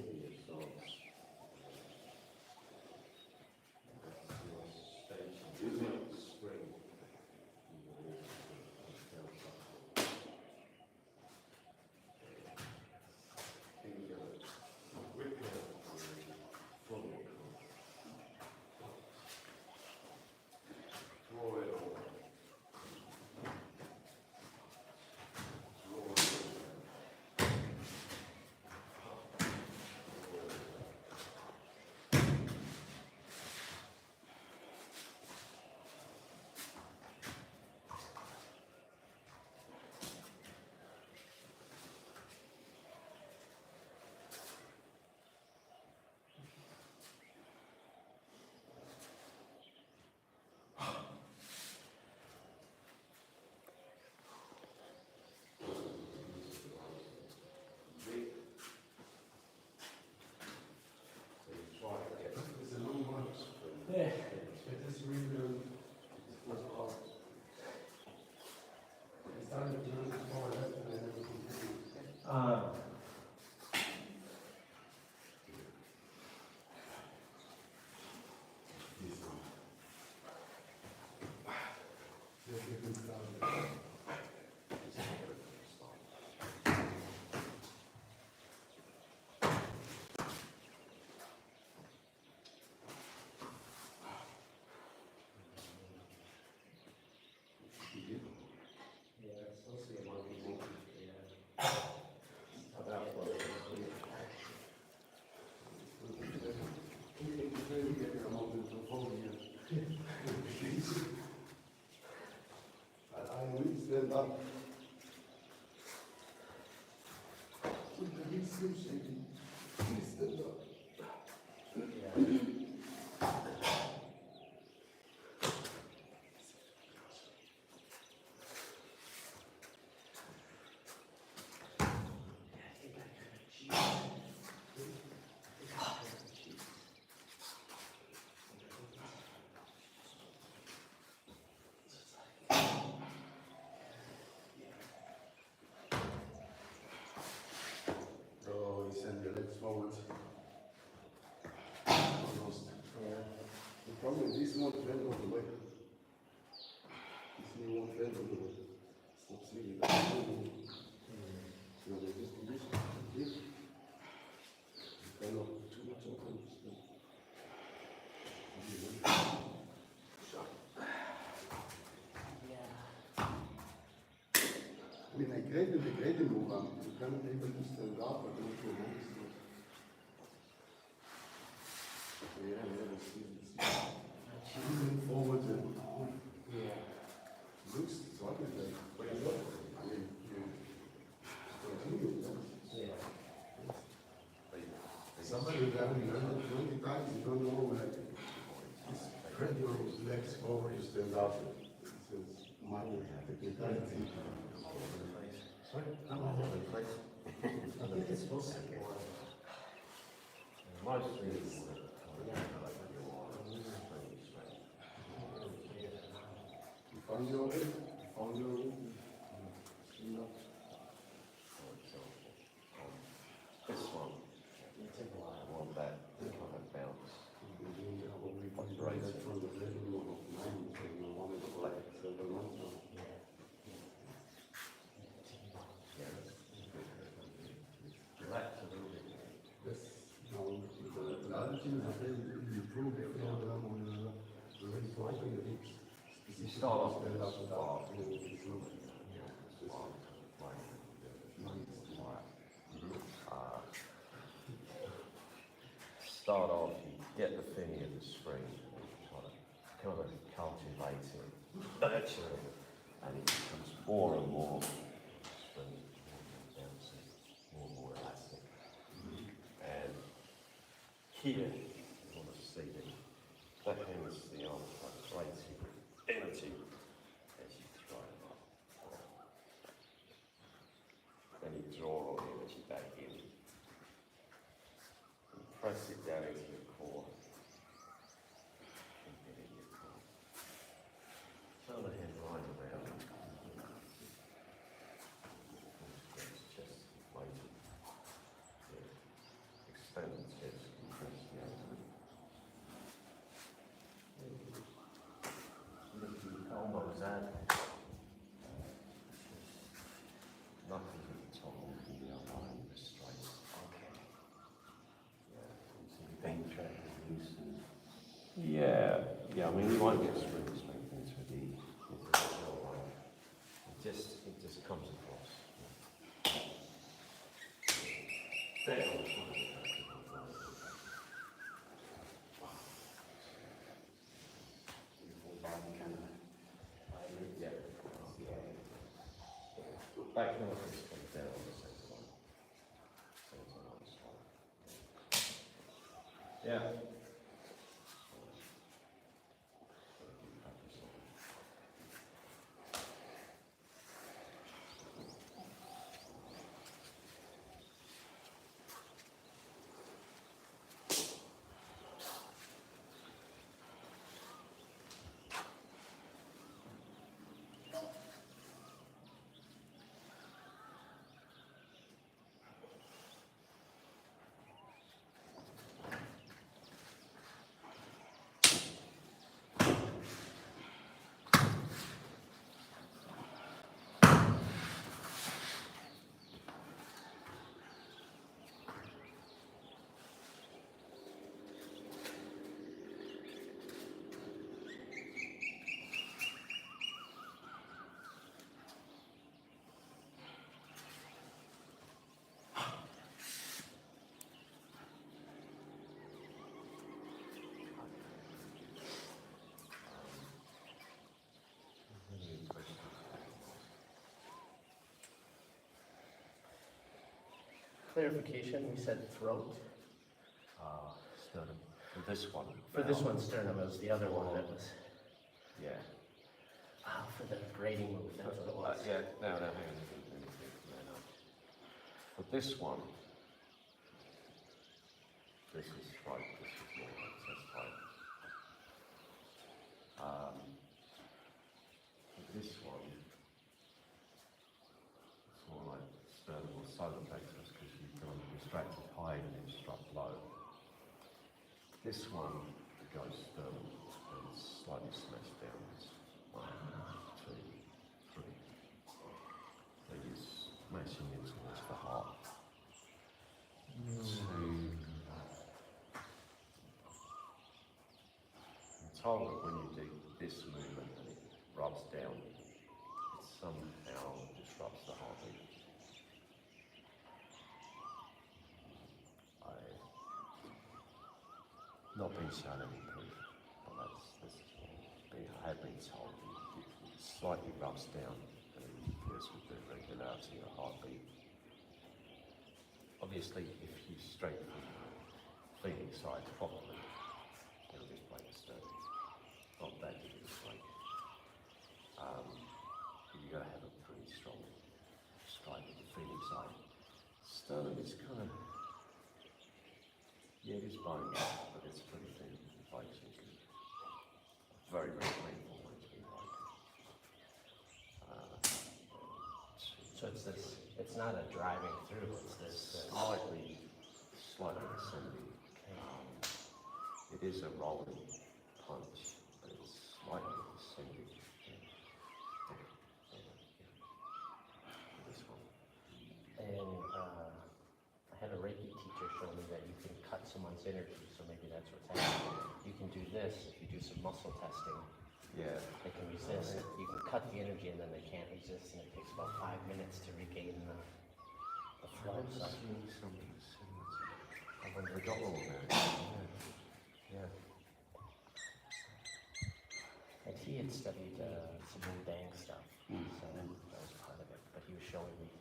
your thoughts. It's a long one. Yeah. But this really was hard. I started to lose the power left and then everything. Yeah, it's supposed to be a monkey. Yeah. About what? I will stand up. With the big sleep shaking. Please stand up. Oh, you send your legs forward. Almost. The problem is this won't bend all the way. This knee won't bend all the way. Stop swinging. So they just do this. This. Kind of too much open. I mean, I create the move. You can't able to stand up, but don't go wrong. Yeah, let's see. Moving forward and looks sort of like, I mean, you continue. Yeah. Somebody who haven't learned it 20 times, you don't know when just spread your legs forward, you stand up. It's minor technicality. Sorry? I think it's supposed to be more. Most things. You found your way? You found your way? Stand up. This one, I want that kind of bounce. We're doing that from the level of 9, so you want it to like 7 months now. Relax a little bit. Yes. Now, the other thing is that you improve the program on the very slightly the hips. You start off with Stand a up and squat. down, and then you slow. Start off, you get the feeling of the spring, kind of cultivate it, nurture it, and it becomes more and more springy, bouncy, more and more elastic. And here, you want to see that hence the arm creating energy as you throw it up. Then you draw all the energy back in. Press it down into your core. Keep it in your core. Turn the head right around. It's just waiting. Yeah. expand the chest, compress the abdomen. Lift the elbows out. Knuckles at the top, lifting the elbow and the straight. Okay. Yeah. So the back track is loosened. Yeah. I mean, you won't get strength into the elbow. It just comes across. Back now, just comes down on the same line. Yeah. Clarification, we said throat. Sternum. For this one. For this one, sternum. It was the other one that was. Yeah. For the grading move, that's what it was. No, hang on. No. For this one, this is right, this is more like chest height. For this one, it's more like sternum or solar plexus because you've gone distracted high and then struck low. This one goes sternum and slightly smashed downwards. 1, 2, 3. So you're smashing in towards the heart. 2. I'm told that when you do this movement and it rubs down, it somehow disrupts the heartbeat. I've not been shown any proof, but this is what I have been told. It slightly rubs down and it interferes with the regularity of the heartbeat. Obviously, if you straighten the feeling side properly, it'll just break the sternum. Not that you can break. You've got to have a pretty strong strike with the feeling side. Sternum is kind of, yeah, it is bone, but it's pretty thin. It breaks easily. Very, very painful when it's been broken. So it's this. It's not a driving through. It's this. Slightly ascending. It is a rolling punch, but it's slightly ascending. This one. And I had a Reiki teacher show me that you can cut someone's energy. So maybe that's what's happening. You can do this if you do some muscle testing. Yeah. They can resist. You can cut the energy and then they can't resist, and it takes about 5 minutes to regain the flow. So Something similar to I wonder the double there. Yeah. And he had studied some Wu Dang stuff, so that was part of it. But he was showing me,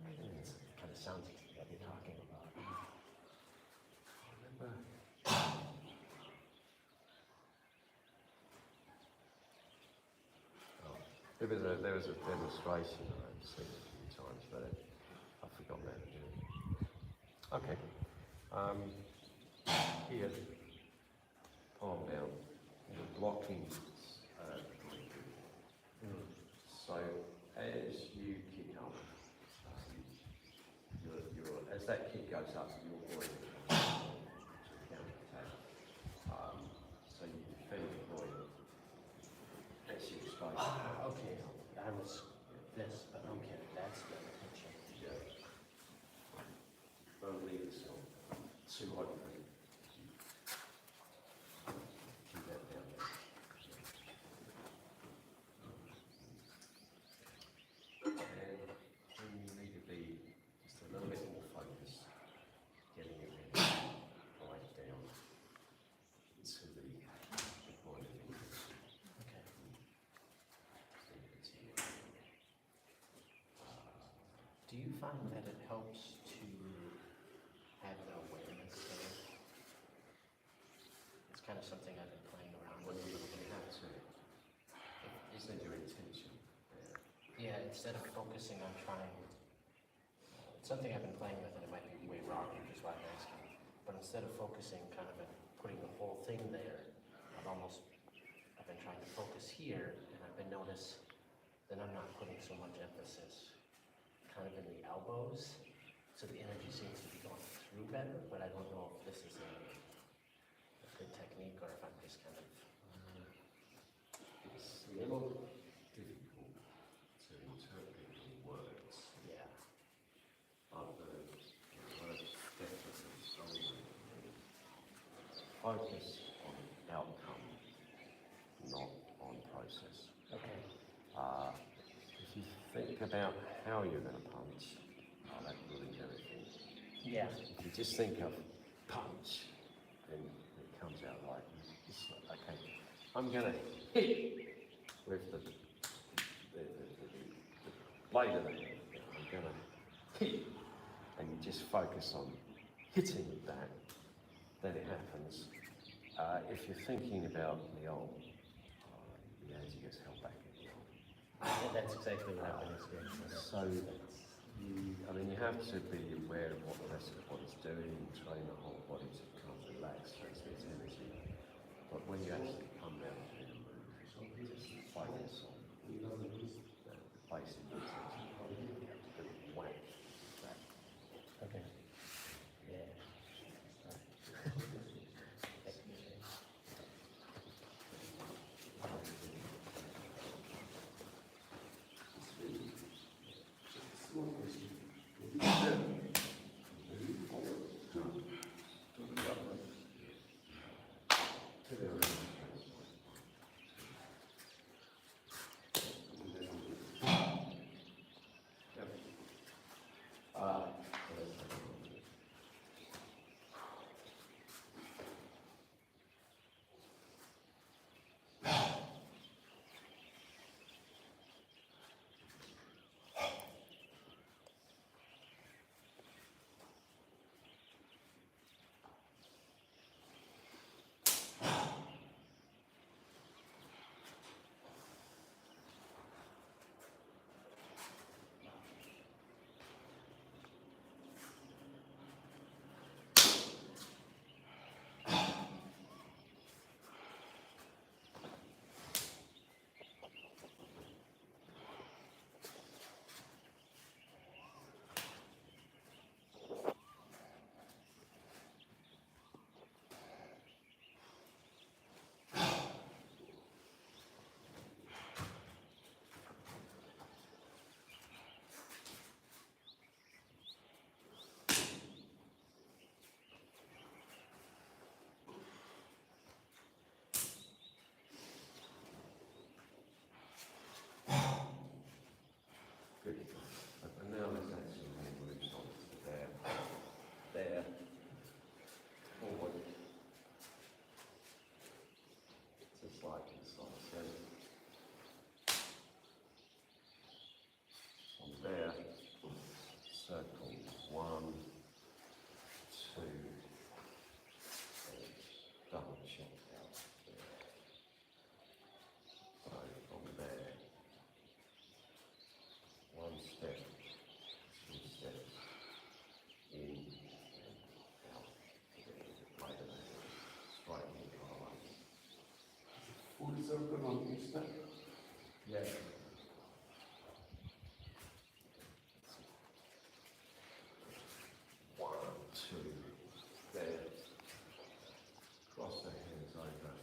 it kind of sounds like what you're talking about. There was a demonstration I've seen a few times, but I've forgotten that. Okay. Here, palm down. You're blocking. So as you kick up, as that kick goes up, you're already find that it helps to have the awareness there. It's kind of something I've been playing around with a little bit. Is that your intention? Yeah, instead of focusing on trying, it's something I've been playing with and it might be way wrong, which is why I'm asking. But instead of focusing kind of and putting the whole thing there, I've been trying to focus here and I've been notice that I'm not putting so much emphasis kind of in the elbows. So the energy seems to be going through better, but I don't know if this is a good technique or if I'm just kind of. It's a little difficult to interpret the words. Yeah. But the words definitely something. Focus on outcome, not on process. Okay. If you think about how you're going to punch, that ruins everything. Yeah. If you just think of punch, then it comes out like, okay, I'm going to hit with the blade of the hand. I'm going to hit, and you just focus on hitting that, then it happens. If you're thinking about the old, the energy gets held back in the old. That's exactly what I've been experiencing. So, you have to be aware of what the rest of the body's doing and train the whole body to kind of relax, transmit energy. But when you actually come down to the move, just focus on the basic intention, the whack, that. Okay. Yeah. Good. And now let's actually move on to there, forward. Just like inside. So from there, circle 1, 2, and double check out there. So from there, 1 step, 2 steps, in and out, right of the hand, striking the collar. Full circle on each step. Yeah. One, two, there. Cross the hands over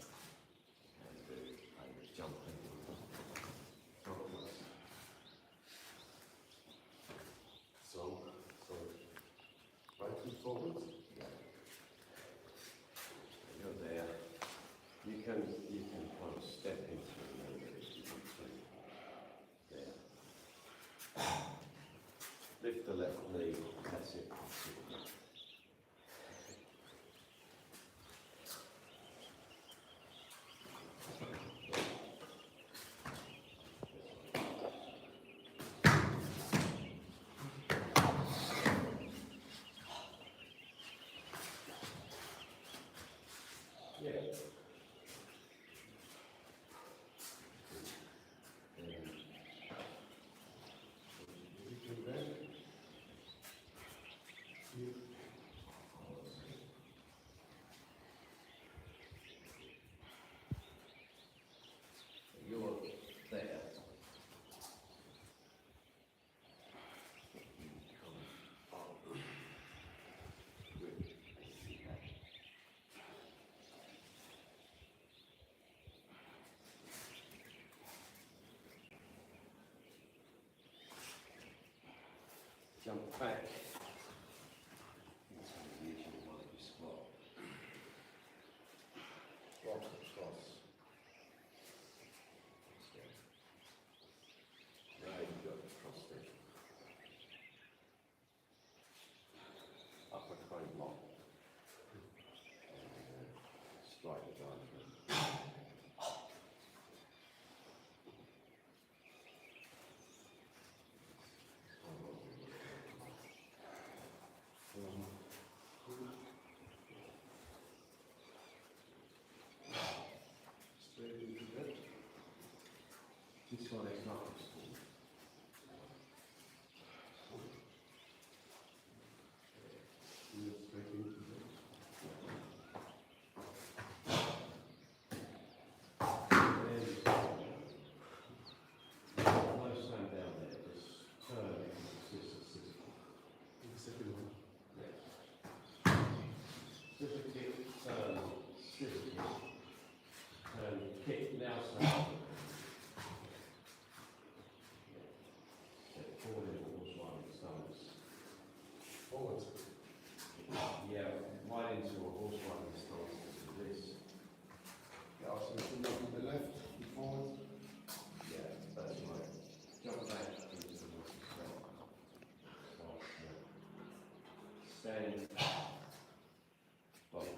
and do a jumping. So right and forward. Yeah. You're there. You can kind of step into it a little bit if you want to. There. Lift the left knee. That's it. strike the diaphragm. This one is not useful. No stand down there, just turn it into Second one. scissor kick, turn, scissor kick, turn, kick, now stand. Step forward into horse riding stance. Forward. Yeah, right into a horse riding stance into this. Yeah, so if you look to the left, forward. Yeah, that's right. Jump back into the horse stance. Stand. Bolt.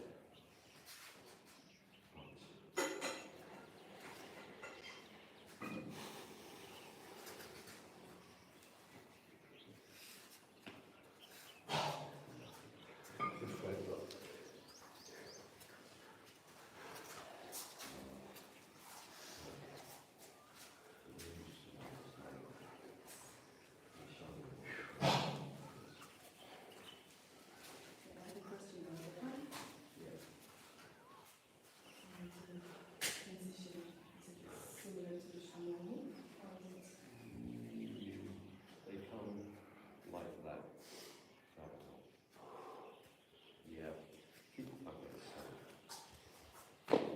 Just right up. They come like that. Yeah, keep up with the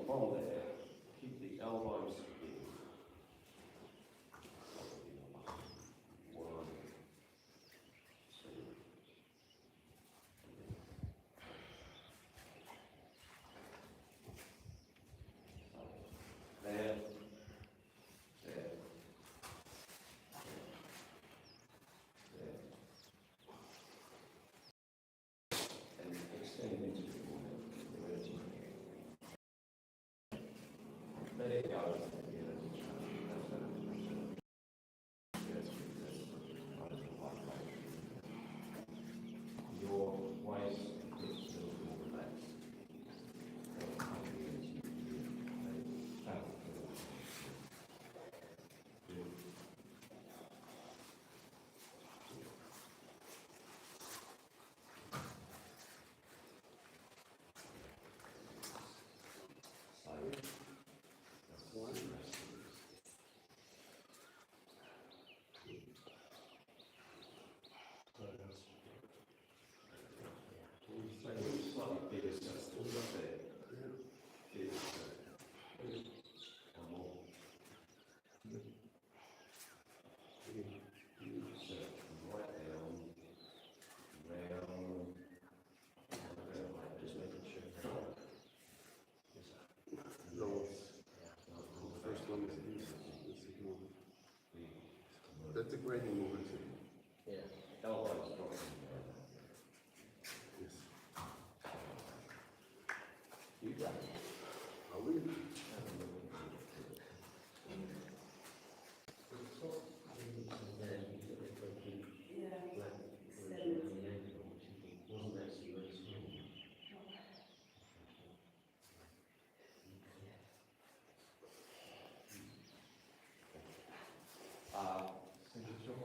from there, keep the elbows in. One, two. There, there, there. And extend into the vertical. Let it go. Your waist is a little more relaxed. Slightly bigger circle. There. Bigger circle. Come on. Circle right down. Round. Just making sure. Lower. The first one is this. The second one. That's a grading movement. Yeah. Elbows dropping. Yes. You got it. Are we? Single shot.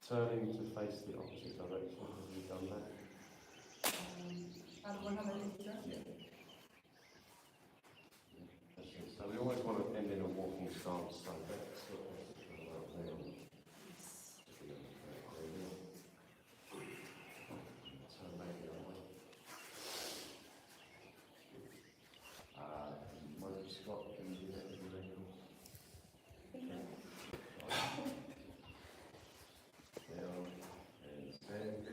Turning to face the opposite direction. Have you done that? At 180 degrees? So we always want to end in a walking stance like that. So maybe might have stopped and do that again. Down and stand.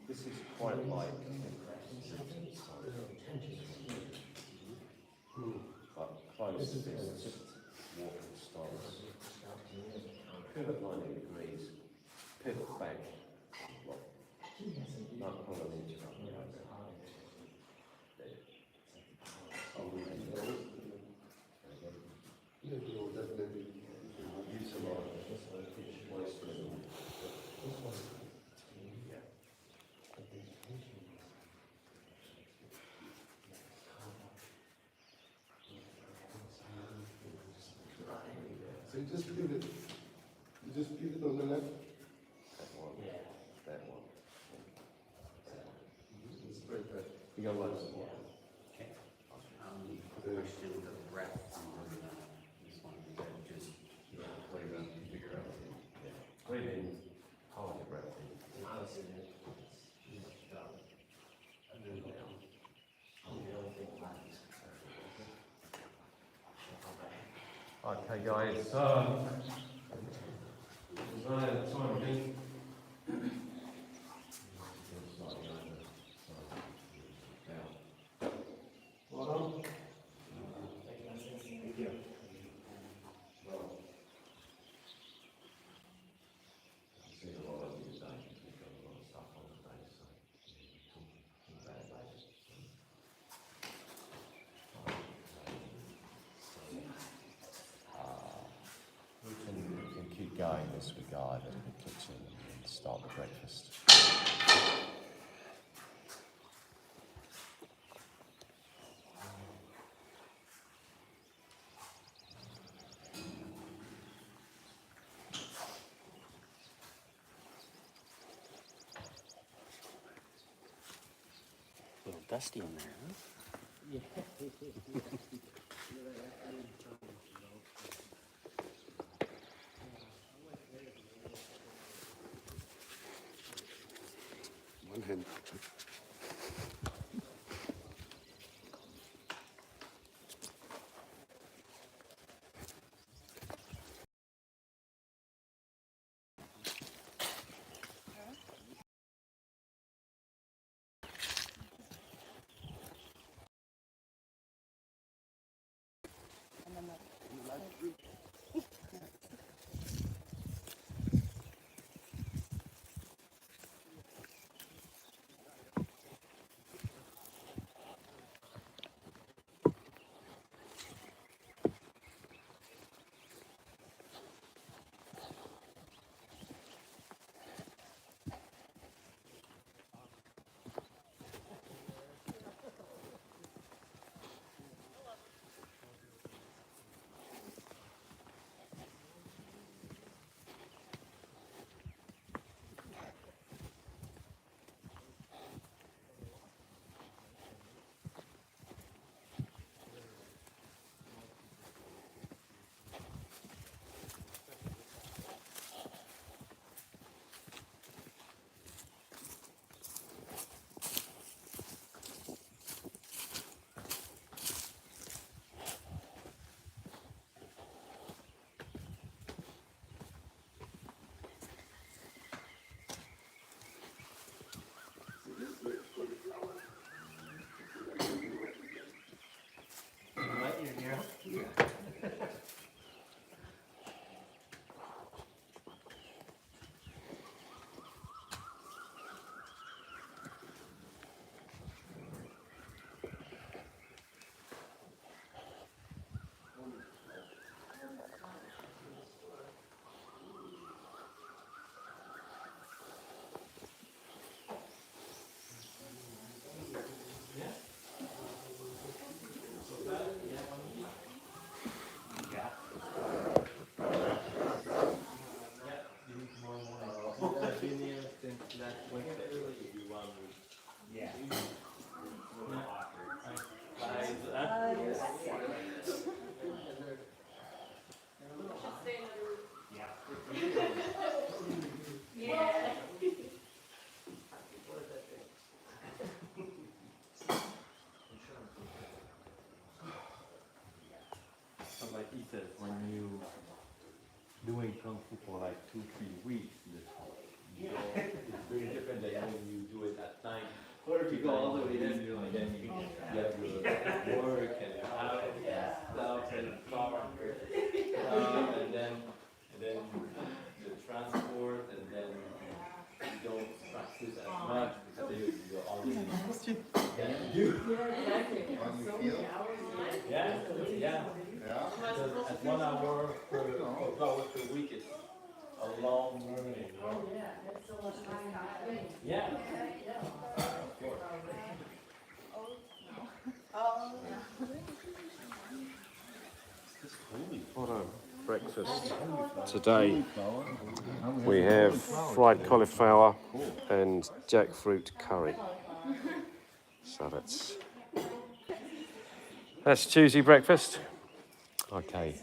This is quite like but close fists, walking stance. Pivot 90 degrees, pivot back, not pull an inch up. You just leave it. You just leave it on the left. That one. Yeah. That one. It's right there. You got what? Okay. Question the breath on this one, is that just Play that and figure out. breathe in? Hold your breath. Honestly, it's done. And then down. The only thing left is Okay, guys. Time again. Well done. Thank you. See a lot of these days, we've got a lot of stuff on the day, so too bad about it. We can keep going as we go over to the kitchen and start the breakfast. A little dusty in there, huh? One hand. Right, you're here. But like he says, when you doing kung fu for like 2-3 weeks, it's very different than when you do it at night. Or if you go all the way in, you're like, then you have your work and your house and stuff and car and then the transport, and then you don't practice as much because you're already On your field? yeah. Yeah. Because at 1 hour per week is a long learning, right? Yeah. Of course. Oh. It's holy. Hold on. breakfast today. We have fried cauliflower and jackfruit curry. So that's Tuesday breakfast. Okay,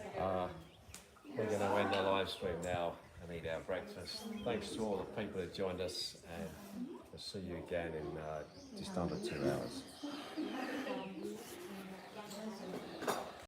we're going to end the live stream now and eat our breakfast. Thanks to all the people who joined us, and we'll see you again in just under 2 hours.